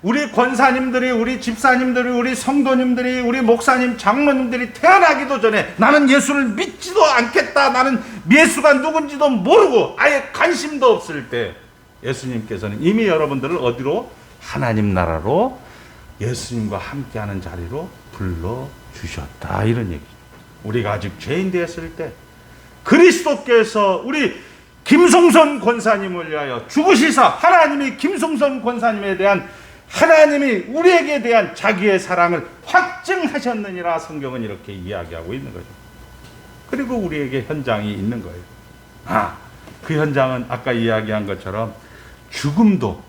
우리 권사님들이, 우리 집사님들이, 우리 성도님들이, 우리 목사님, 장로님들이 태어나기도 전에 나는 예수를 믿지도 않겠다, 나는 예수가 누군지도 모르고 아예 관심도 없을 때 예수님께서는 이미 여러분들을 어디로? 하나님 나라로 예수님과 함께하는 자리로 불러주셨다, 이런 얘기죠. 우리가 아직 죄인 되었을 때 그리스도께서 우리 김송선 권사님을 위하여 죽으시사 하나님이 김송선 권사님에 대한 하나님이 우리에게 대한 자기의 사랑을 확증하셨느니라. 성경은 이렇게 이야기하고 있는 거죠. 그리고 우리에게 현장이 있는 거예요. 그 현장은 아까 이야기한 것처럼 죽음도,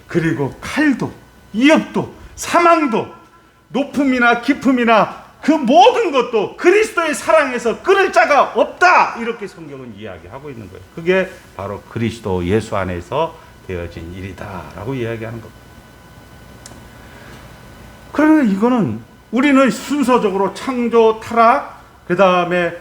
그리고 칼도, 위협도, 사망도, 높음이나 깊음이나 그 모든 것도 그리스도의 사랑에서 끊을 자가 없다, 이렇게 성경은 이야기하고 있는 거예요. 그게 바로 그리스도 예수 안에서 되어진 일이다라고 이야기하는 겁니다. 그러나 이거는 우리는 순서적으로 창조, 타락, 그 다음에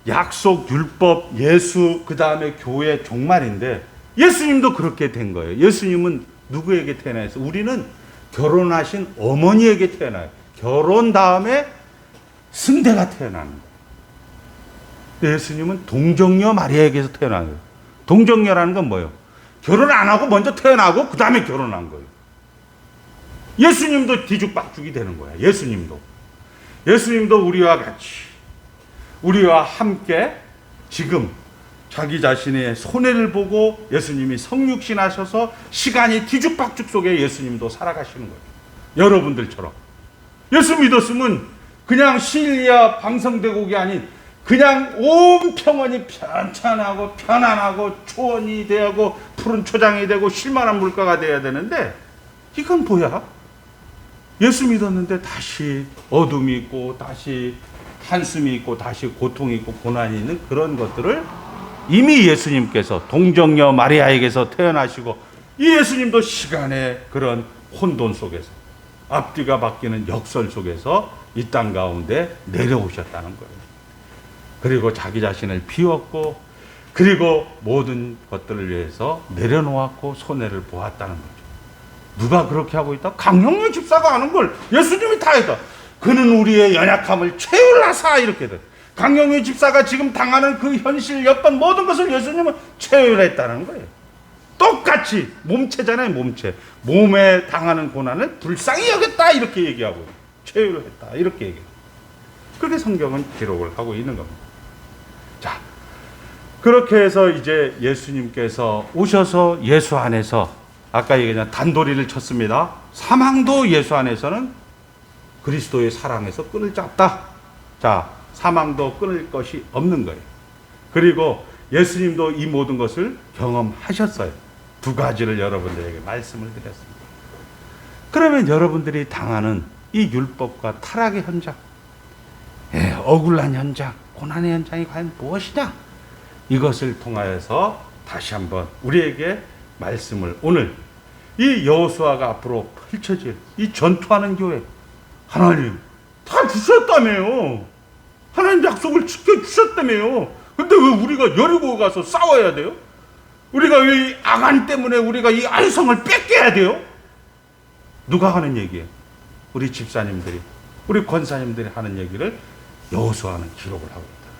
약속, 율법, 예수, 그 다음에 교회, 종말인데 예수님도 그렇게 된 거예요. 예수님은 누구에게 태어나서? 우리는 결혼하신 어머니에게 태어나요. 결혼 다음에 승대가 태어나는 거예요. 예수님은 동정녀 마리아에게서 태어난 거예요. 동정녀라는 건 뭐예요? 결혼 안 하고 먼저 태어나고 그 다음에 결혼한 거예요. 예수님도 뒤죽박죽이 되는 거야. 예수님도 우리와 같이, 우리와 함께 지금 자기 자신의 손해를 보고 예수님이 성육신 하셔서 시간이 뒤죽박죽 속에 예수님도 살아가시는 거예요. 여러분들처럼. 예수 믿었으면 그냥 실리아 방성대국이 아닌 그냥 온 평원이 편찮하고 편안하고 초원이 되고 푸른 초장이 되고 쉴만한 물가가 돼야 되는데 이건 뭐야? 예수 믿었는데 다시 어둠이 있고 다시 한숨이 있고 다시 고통이 있고 고난이 있는 그런 것들을 이미 예수님께서 동정녀 마리아에게서 태어나시고 이 예수님도 시간의 그런 혼돈 속에서 앞뒤가 바뀌는 역설 속에서 이 땅 가운데 내려오셨다는 거예요. 그리고 자기 자신을 비웠고 그리고 모든 것들을 위해서 내려놓았고 손해를 보았다는 거죠. 누가 그렇게 하고 있다? 강영래 집사가 하는 걸 예수님이 다 했다. 그는 우리의 연약함을 채울라사, 이렇게 돼. 강영래 집사가 지금 당하는 그 현실, 여건 모든 것을 예수님은 채울했다는 거예요. 똑같이 몸체잖아요. 몸에 당하는 고난을 불쌍히 여겼다, 이렇게 얘기하고 채울했다, 이렇게 얘기해요. 그렇게 성경은 기록을 하고 있는 겁니다. 자, 그렇게 해서 이제 예수님께서 오셔서 예수 안에서 아까 얘기한 단도리를 쳤습니다. 사망도 예수 안에서는 그리스도의 사랑에서 끈을 잡다. 자, 사망도 끊을 것이 없는 거예요. 그리고 예수님도 이 모든 것을 경험하셨어요. 두 가지를 여러분들에게 말씀을 드렸습니다. 그러면 여러분들이 당하는 이 율법과 타락의 현장, 억울한 현장, 고난의 현장이 과연 무엇이냐? 이것을 통하여서 다시 한번 우리에게 말씀을, 오늘 이 여호수아가 앞으로 펼쳐질 이 전투하는 교회, 하나님 다 주셨다며요. 하나님 약속을 지켜주셨다며요. 근데 왜 우리가 여리고 가서 싸워야 돼요? 우리가 왜 이 아간 때문에 우리가 이 알성을 뺏겨야 돼요? 누가 하는 얘기예요? 우리 집사님들이, 우리 권사님들이 하는 얘기를 여호수아는 기록을 하고 있다.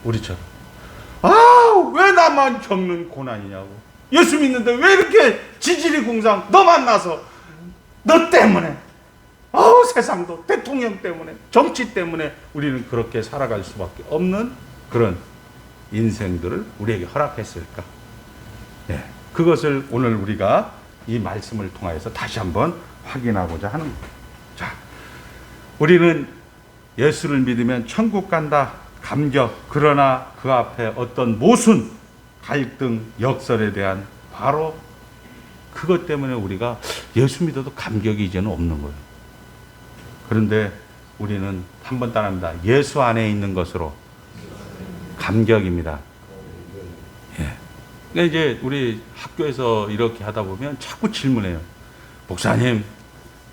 우리처럼 왜 나 나만 겪는 고난이냐고. 예수 믿는데 왜 이렇게 지질이 공상 너 만나서 너 때문에 세상도 대통령 때문에 정치 때문에 우리는 그렇게 살아갈 수밖에 없는 그런 인생들을 우리에게 허락했을까? 예, 그것을 오늘 우리가 이 말씀을 통하여서 다시 한번 확인하고자 하는 거예요. 자, 우리는 예수를 믿으면 천국 간다, 감격. 그러나 그 앞에 어떤 모순, 갈등, 역설에 대한 바로 그것 때문에 우리가 예수 믿어도 감격이 이제는 없는 거예요. 그런데 우리는 한번 따라합니다. 예수 안에 있는 것으로 감격입니다. 예. 그러니까 이제 우리 학교에서 이렇게 하다 보면 자꾸 질문해요. 목사님,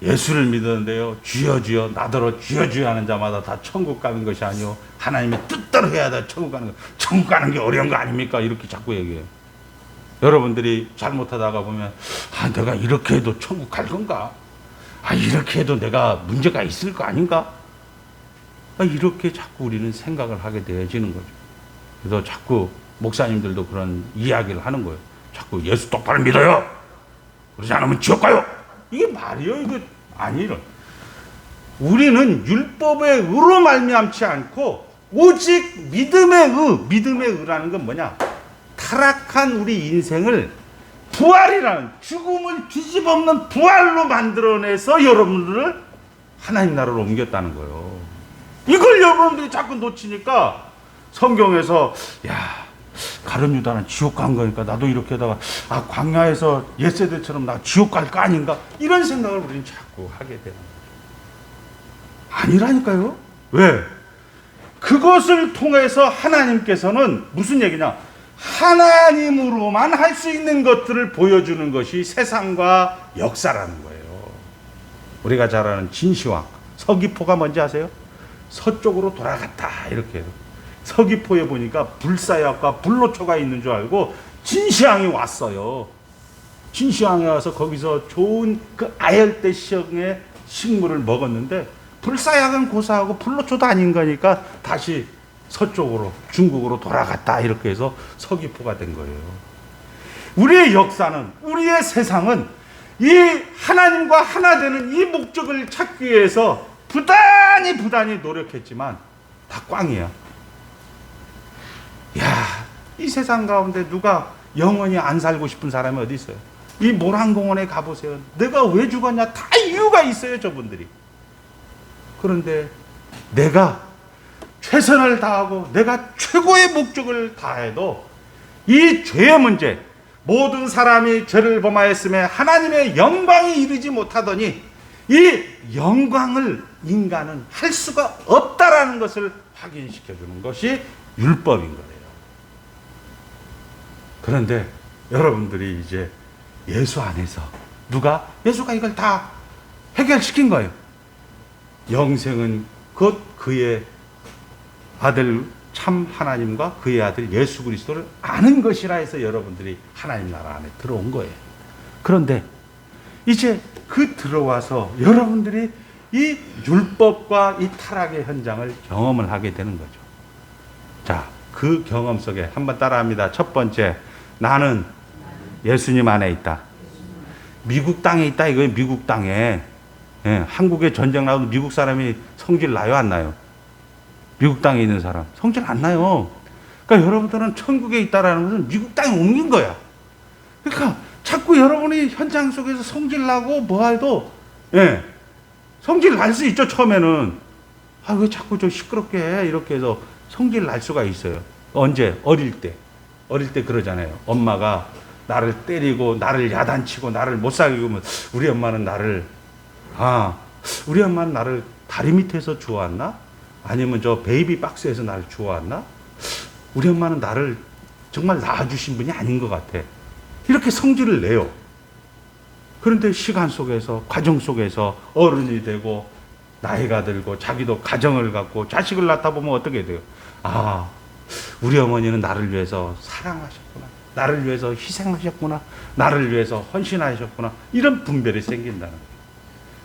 예수를 믿었는데요, 주여 주여 나더러 주여 주여 하는 자마다 다 천국 가는 것이 아니요 하나님의 뜻대로 해야 돼 천국 가는 거. 천국 가는 게 어려운 거 아닙니까? 이렇게 자꾸 얘기해요. 여러분들이 잘못하다가 보면 내가 이렇게 해도 천국 갈 건가? 이렇게 해도 내가 문제가 있을 거 아닌가? 이렇게 자꾸 우리는 생각을 하게 되어지는 거죠. 그래서 자꾸 목사님들도 그런 이야기를 하는 거예요. 자꾸 예수 똑바로 믿어요. 그러지 않으면 지옥 가요. 이게 말이요? 이거 아니라. 우리는 율법의 의로 말미암지 않고 오직 믿음의 의. 믿음의 의라는 건 뭐냐? 타락한 우리 인생을 부활이라는 죽음을 뒤집어엎는 부활로 만들어내서 여러분들을 하나님 나라로 옮겼다는 거예요. 이걸 여러분들이 자꾸 놓치니까 성경에서 가룟 유다는 지옥 간 거니까 나도 이렇게 하다가 광야에서 옛세대처럼 나 지옥 갈 거 아닌가 이런 생각을 우리는 자꾸 하게 되는 거예요. 아니라니까요. 왜? 그것을 통해서 하나님께서는 무슨 얘기냐? 하나님으로만 할 수 있는 것들을 보여주는 것이 세상과 역사라는 거예요. 우리가 잘 아는 진시황 서귀포가 뭔지 아세요? 서쪽으로 돌아갔다 이렇게. 서귀포에 보니까 불사약과 불로초가 있는 줄 알고 진시황이 왔어요. 진시황에 와서 거기서 좋은 그 아열대성의 식물을 먹었는데 불사약은 고사하고 불로초도 아닌 거니까 다시 서쪽으로 중국으로 돌아갔다 이렇게 해서 서귀포가 된 거예요. 우리의 역사는, 우리의 세상은 이 하나님과 하나 되는 이 목적을 찾기 위해서 부단히 노력했지만 다 꽝이야. 이 세상 가운데 누가 영원히 안 살고 싶은 사람이 어디 있어요? 이 모란공원에 가보세요. 내가 왜 죽었냐? 다 이유가 있어요, 저분들이. 그런데 내가 최선을 다하고 내가 최고의 목적을 다해도 이 죄의 문제, 모든 사람이 죄를 범하였음에 하나님의 영광이 이르지 못하더니 이 영광을 인간은 할 수가 없다라는 것을 확인시켜주는 것이 율법인 거예요. 그런데 여러분들이 이제 예수 안에서 예수가 이걸 다 해결시킨 거예요. 영생은 곧 그의 아들 참 하나님과 그의 아들 예수 그리스도를 아는 것이라 해서 여러분들이 하나님 나라 안에 들어온 거예요. 그런데 이제 그 들어와서 여러분들이 이 율법과 이 타락의 현장을 경험을 하게 되는 거죠. 자, 그 경험 속에 한번 따라합니다. 첫 번째, 나는 예수님 안에 있다. 미국 땅에 있다 이거예요. 미국 땅에. 한국에 전쟁 나도 미국 사람이 성질 나요, 안 나요? 미국 땅에 있는 사람 성질 안 나요. 그러니까 여러분들은 천국에 있다라는 것은 미국 땅에 옮긴 거야. 그러니까 자꾸 여러분이 현장 속에서 성질 나고 뭐 해도 성질 날 수 있죠. 처음에는 왜 자꾸 저 시끄럽게 해 이렇게 해서 성질 날 수가 있어요. 언제? 어릴 때 그러잖아요. 엄마가 나를 때리고 나를 야단치고 나를 못 사귀고 하면 우리 엄마는 나를 다리 밑에서 주워왔나? 아니면 저 베이비 박스에서 나를 주워왔나? 우리 엄마는 나를 정말 낳아주신 분이 아닌 것 같아. 이렇게 성질을 내요. 그런데 시간 속에서, 과정 속에서 어른이 되고 나이가 들고 자기도 가정을 갖고 자식을 낳다 보면 어떻게 돼요? 우리 어머니는 나를 위해서 사랑하셨구나. 나를 위해서 희생하셨구나. 나를 위해서 헌신하셨구나. 이런 분별이 생긴다는 거예요.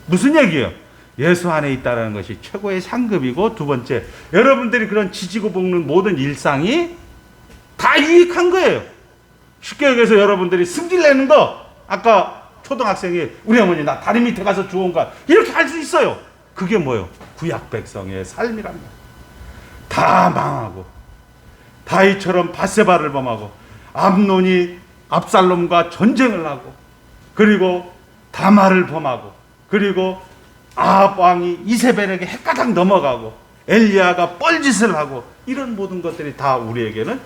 무슨 얘기예요? 예수 안에 있다는 것이 최고의 상급이고, 두 번째, 여러분들이 그런 지지고 볶는 모든 일상이 다 유익한 거예요. 쉽게 얘기해서 여러분들이 승질 내는 거, 아까 초등학생이 우리 어머니 나 다리 밑에 가서 주워온가 이렇게 할 수 있어요. 그게 뭐예요? 구약 백성의 삶이랍니다. 다 망하고 다윗처럼 밧세바를 범하고 암논이 압살롬과 전쟁을 하고 그리고 다말을 범하고 그리고 아합 왕이 이세벨에게 헷가닥 넘어가고 엘리야가 뻘짓을 하고 이런 모든 것들이 다 우리에게는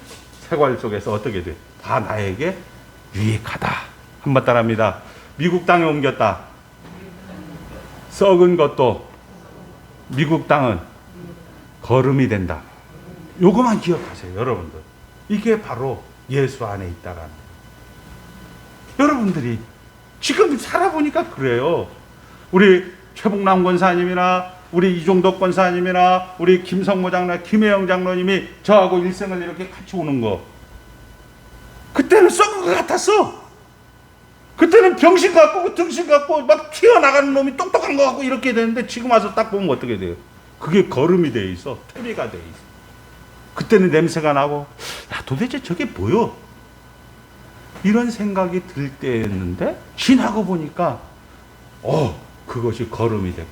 생활 속에서 어떻게 돼? 다 나에게 유익하다. 한번 따라합니다. 미국 땅에 옮겼다. 썩은 것도 미국 땅은 거름이 된다. 요거만 기억하세요, 여러분들. 이게 바로 예수 안에 있다라는 거예요. 여러분들이 지금 살아보니까 그래요. 우리 최복남 권사님이나 우리 이종덕 권사님이나 우리 김성모 장로, 김혜영 장로님이 저하고 일생을 이렇게 같이 오는 거. 그때는 썩은 것 같았어. 그때는 병신 같고 등신 같고 막 튀어나가는 놈이 똑똑한 것 같고 이렇게 되는데 지금 와서 딱 보면 어떻게 돼요? 그게 거름이 돼 있어. 퇴비가 돼 있어. 그때는 냄새가 나고 야 도대체 저게 뭐요? 이런 생각이 들 때였는데 지나고 보니까 그것이 거름이 되고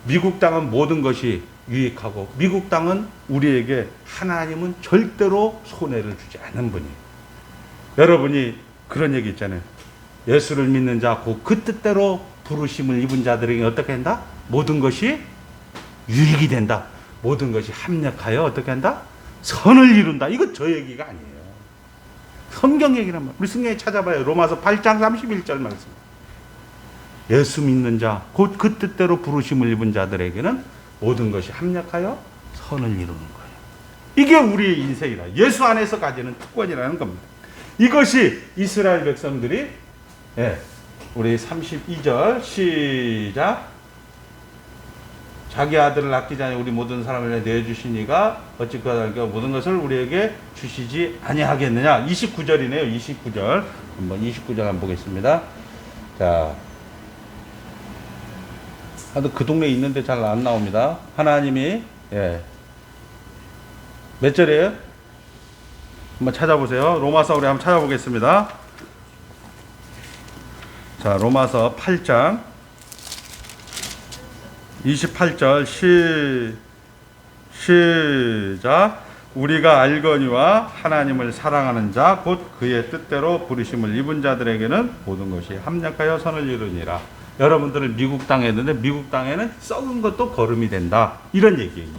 미국 땅은 모든 것이 유익하고 미국 땅은 우리에게 하나님은 절대로 손해를 주지 않는 분이에요. 여러분이 그런 얘기 있잖아요. 예수를 믿는 자, 그 뜻대로 부르심을 입은 자들에게 어떻게 한다? 모든 것이 유익이 된다. 모든 것이 합력하여 어떻게 한다? 선을 이룬다. 이거 저 얘기가 아니에요. 성경 얘기란 말이에요. 우리 성경에 찾아봐요. 로마서 8장 31절 말씀. 예수 믿는 자, 곧 그 뜻대로 부르심을 입은 자들에게는 모든 것이 합력하여 선을 이루는 거예요. 이게 우리의 인생이다. 예수 안에서 가지는 특권이라는 겁니다. 이것이 이스라엘 백성들이 우리 32절 시작. 자기 아들을 낳기 전에 우리 모든 사람을 내주신 이가 어찌 그 아들과 모든 것을 우리에게 주시지 아니하겠느냐. 29절이네요. 29절. 한번 29절 한번 보겠습니다. 자, 그 동네에 있는데 잘 안 나옵니다. 하나님이 몇 절이에요? 한번 찾아보세요. 로마서 우리 한번 찾아보겠습니다. 자, 로마서 8장 28절 시작. 우리가 알거니와 하나님을 사랑하는 자 곧 그의 뜻대로 부르심을 입은 자들에게는 모든 것이 합력하여 선을 이루니라. 여러분들은 미국 땅에 있는데 미국 땅에는 썩은 것도 거름이 된다. 이런 얘기예요.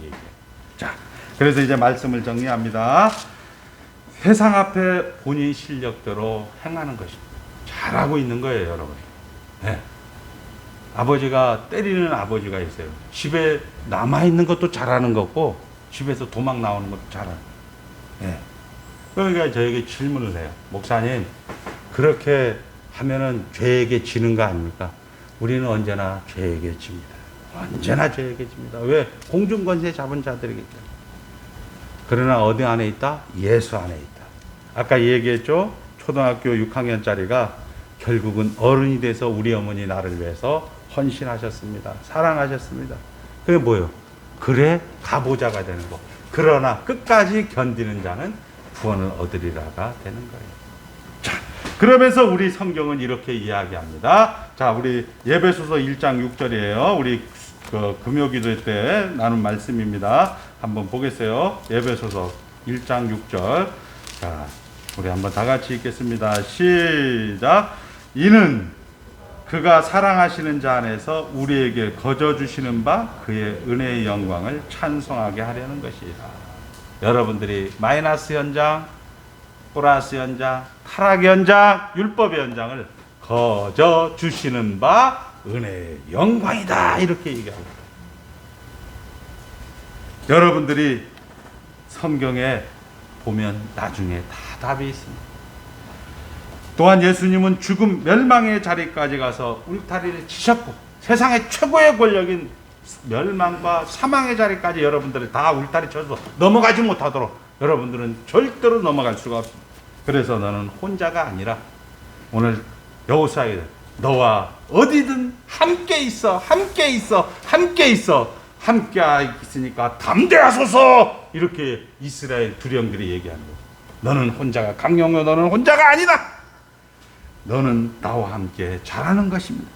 자, 그래서 이제 말씀을 정리합니다. 세상 앞에 본인 실력대로 행하는 것이 잘하고 있는 거예요, 여러분. 아버지가 때리는 아버지가 있어요. 집에 남아있는 것도 잘하는 거고 집에서 도망 나오는 것도 잘하는 거예요. 그러니까 저에게 질문을 해요. 목사님, 그렇게 하면은 죄에게 지는 거 아닙니까? 우리는 언제나 죄에게 집니다. 언제나 죄에게 집니다. 왜? 공중권세 잡은 자들이기 때문에. 그러나 어디 안에 있다? 예수 안에 있다. 아까 얘기했죠? 초등학교 6학년짜리가 결국은 어른이 돼서 우리 어머니 나를 위해서 헌신하셨습니다. 사랑하셨습니다. 그게 뭐예요? 그래 가보자가 되는 거. 그러나 끝까지 견디는 자는 구원을 얻으리라가 되는 거예요. 자, 그러면서 우리 성경은 이렇게 이야기합니다. 자, 우리 예배소서 1장 6절이에요. 우리 금요기도 때 나눈 말씀입니다. 한번 보겠어요. 예배소서 1장 6절. 자, 우리 한번 다 같이 읽겠습니다. 시작. 이는 그가 사랑하시는 자 안에서 우리에게 거저 주시는 바 그의 은혜의 영광을 찬송하게 하려는 것이다. 여러분들이 마이너스 연장, 플러스 연장, 타락의 연장, 율법의 연장을 거저 주시는 바 은혜의 영광이다. 이렇게 얘기합니다. 여러분들이 성경에 보면 나중에 다 답이 있습니다. 또한 예수님은 죽음 멸망의 자리까지 가서 울타리를 치셨고 세상의 최고의 권력인 멸망과 사망의 자리까지 여러분들을 다 울타리 쳐서 넘어가지 못하도록 여러분들은 절대로 넘어갈 수가 없습니다. 그래서 너는 혼자가 아니라 오늘 여호수아에 너와 어디든 함께 있어, 함께 있어, 함께 있어, 함께 있으니까 담대하소서. 이렇게 이스라엘 두령들이 얘기하는 거예요. 너는 혼자가 강영호, 너는 혼자가 아니다. 너는 나와 함께 자라는 것입니다.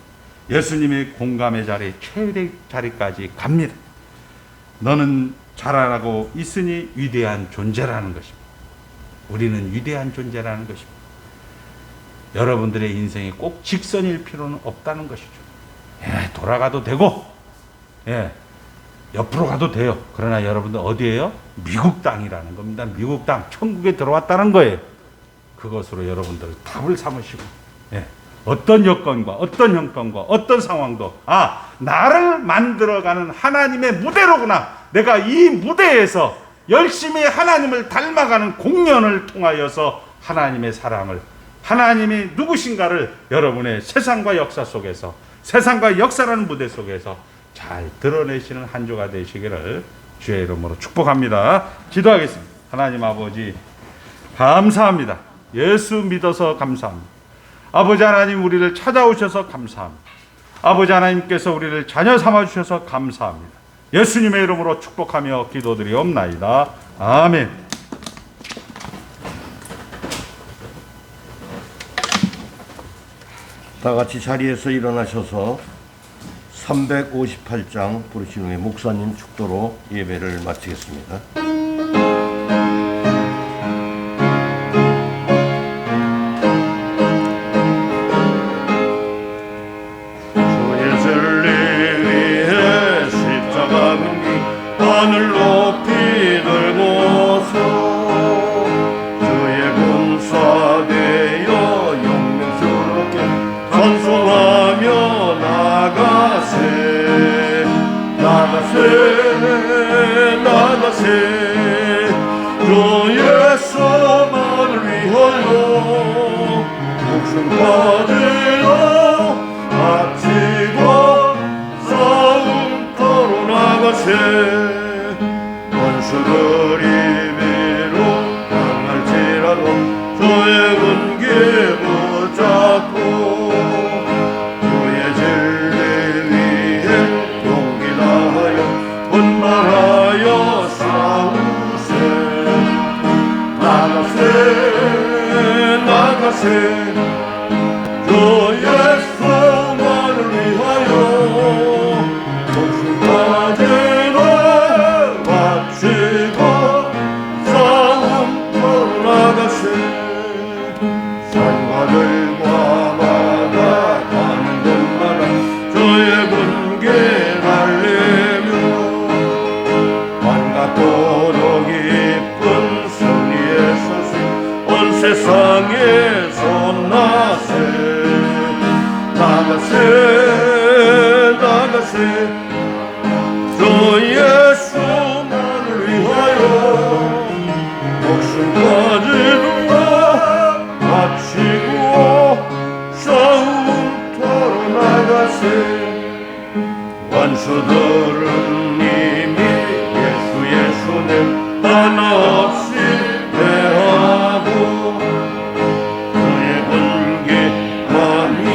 예수님의 공감의 자리, 최후의 자리까지 갑니다. 너는 자라나고 있으니 위대한 존재라는 것입니다. 우리는 위대한 존재라는 것입니다. 여러분들의 인생이 꼭 직선일 필요는 없다는 것이죠. 돌아가도 되고, 옆으로 가도 돼요. 그러나 여러분들 어디예요? 미국 땅이라는 겁니다. 미국 땅, 천국에 들어왔다는 거예요. 그것으로 여러분들 답을 삼으시고, 어떤 여건과 어떤 형편과 어떤 상황도 나를 만들어가는 하나님의 무대로구나. 내가 이 무대에서 열심히 하나님을 닮아가는 공연을 통하여서 하나님의 사랑을, 하나님이 누구신가를 여러분의 세상과 역사 속에서, 세상과 역사라는 무대 속에서 잘 드러내시는 한 주가 되시기를 주의 이름으로 축복합니다. 기도하겠습니다. 하나님 아버지, 감사합니다. 예수 믿어서 감사합니다. 아버지 하나님, 우리를 찾아오셔서 감사합니다. 아버지 하나님께서 우리를 자녀 삼아주셔서 감사합니다. 예수님의 이름으로 축복하며 기도드리옵나이다. 아멘. 다 같이 자리에서 일어나셔서 358장 부르신 후에 목사님 축도로 예배를 마치겠습니다. 하늘 높이 들고서 주의 군사되어 영맹스럽게 찬송하며 나가세 주 예수만을 위하여 목숨까지도 바치고 싸움터로 나가세. 원수들이 비록 당할지라도 주의 군기 붙잡고 주의 진리 위해 용기 다하여 분발하여 싸우세. 나가세 주 예수만을 위하여 목숨까지도 바치고 싸움터로 나가세. 산과들과 바다 가는 곳마다 주의 군기 날리며 반갑도록 기쁜 승리의 소식 온 세상에 전하세. 나가세 주 예수만을 위하여 목숨까지도 바치고 싸움터로 나가세. 원수들은 이미 예수님 하나 없이 대하고 주의 군기만이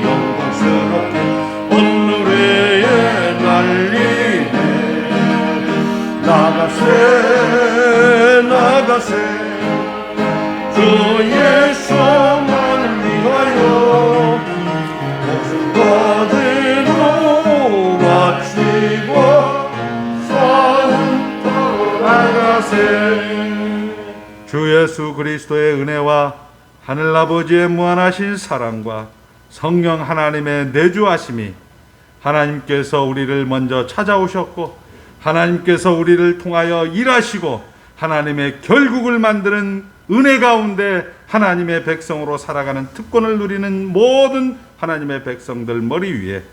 영광스럽게 온 누리에 날리네. 나가세 주 예수만을 위하여 목숨까지도 바치고 싸움터로 나가세. 주 예수 그리스도의 은혜와 하늘아버지의 무한하신 사랑과 성령 하나님의 내주하심이, 하나님께서 우리를 먼저 찾아오셨고 하나님께서 우리를 통하여 일하시고 하나님의 결국을 만드는 은혜 가운데 하나님의 백성으로 살아가는 특권을 누리는 모든 하나님의 백성들 머리 위에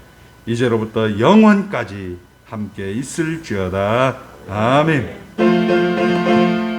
이제로부터 영원까지 함께 있을지어다. 아멘.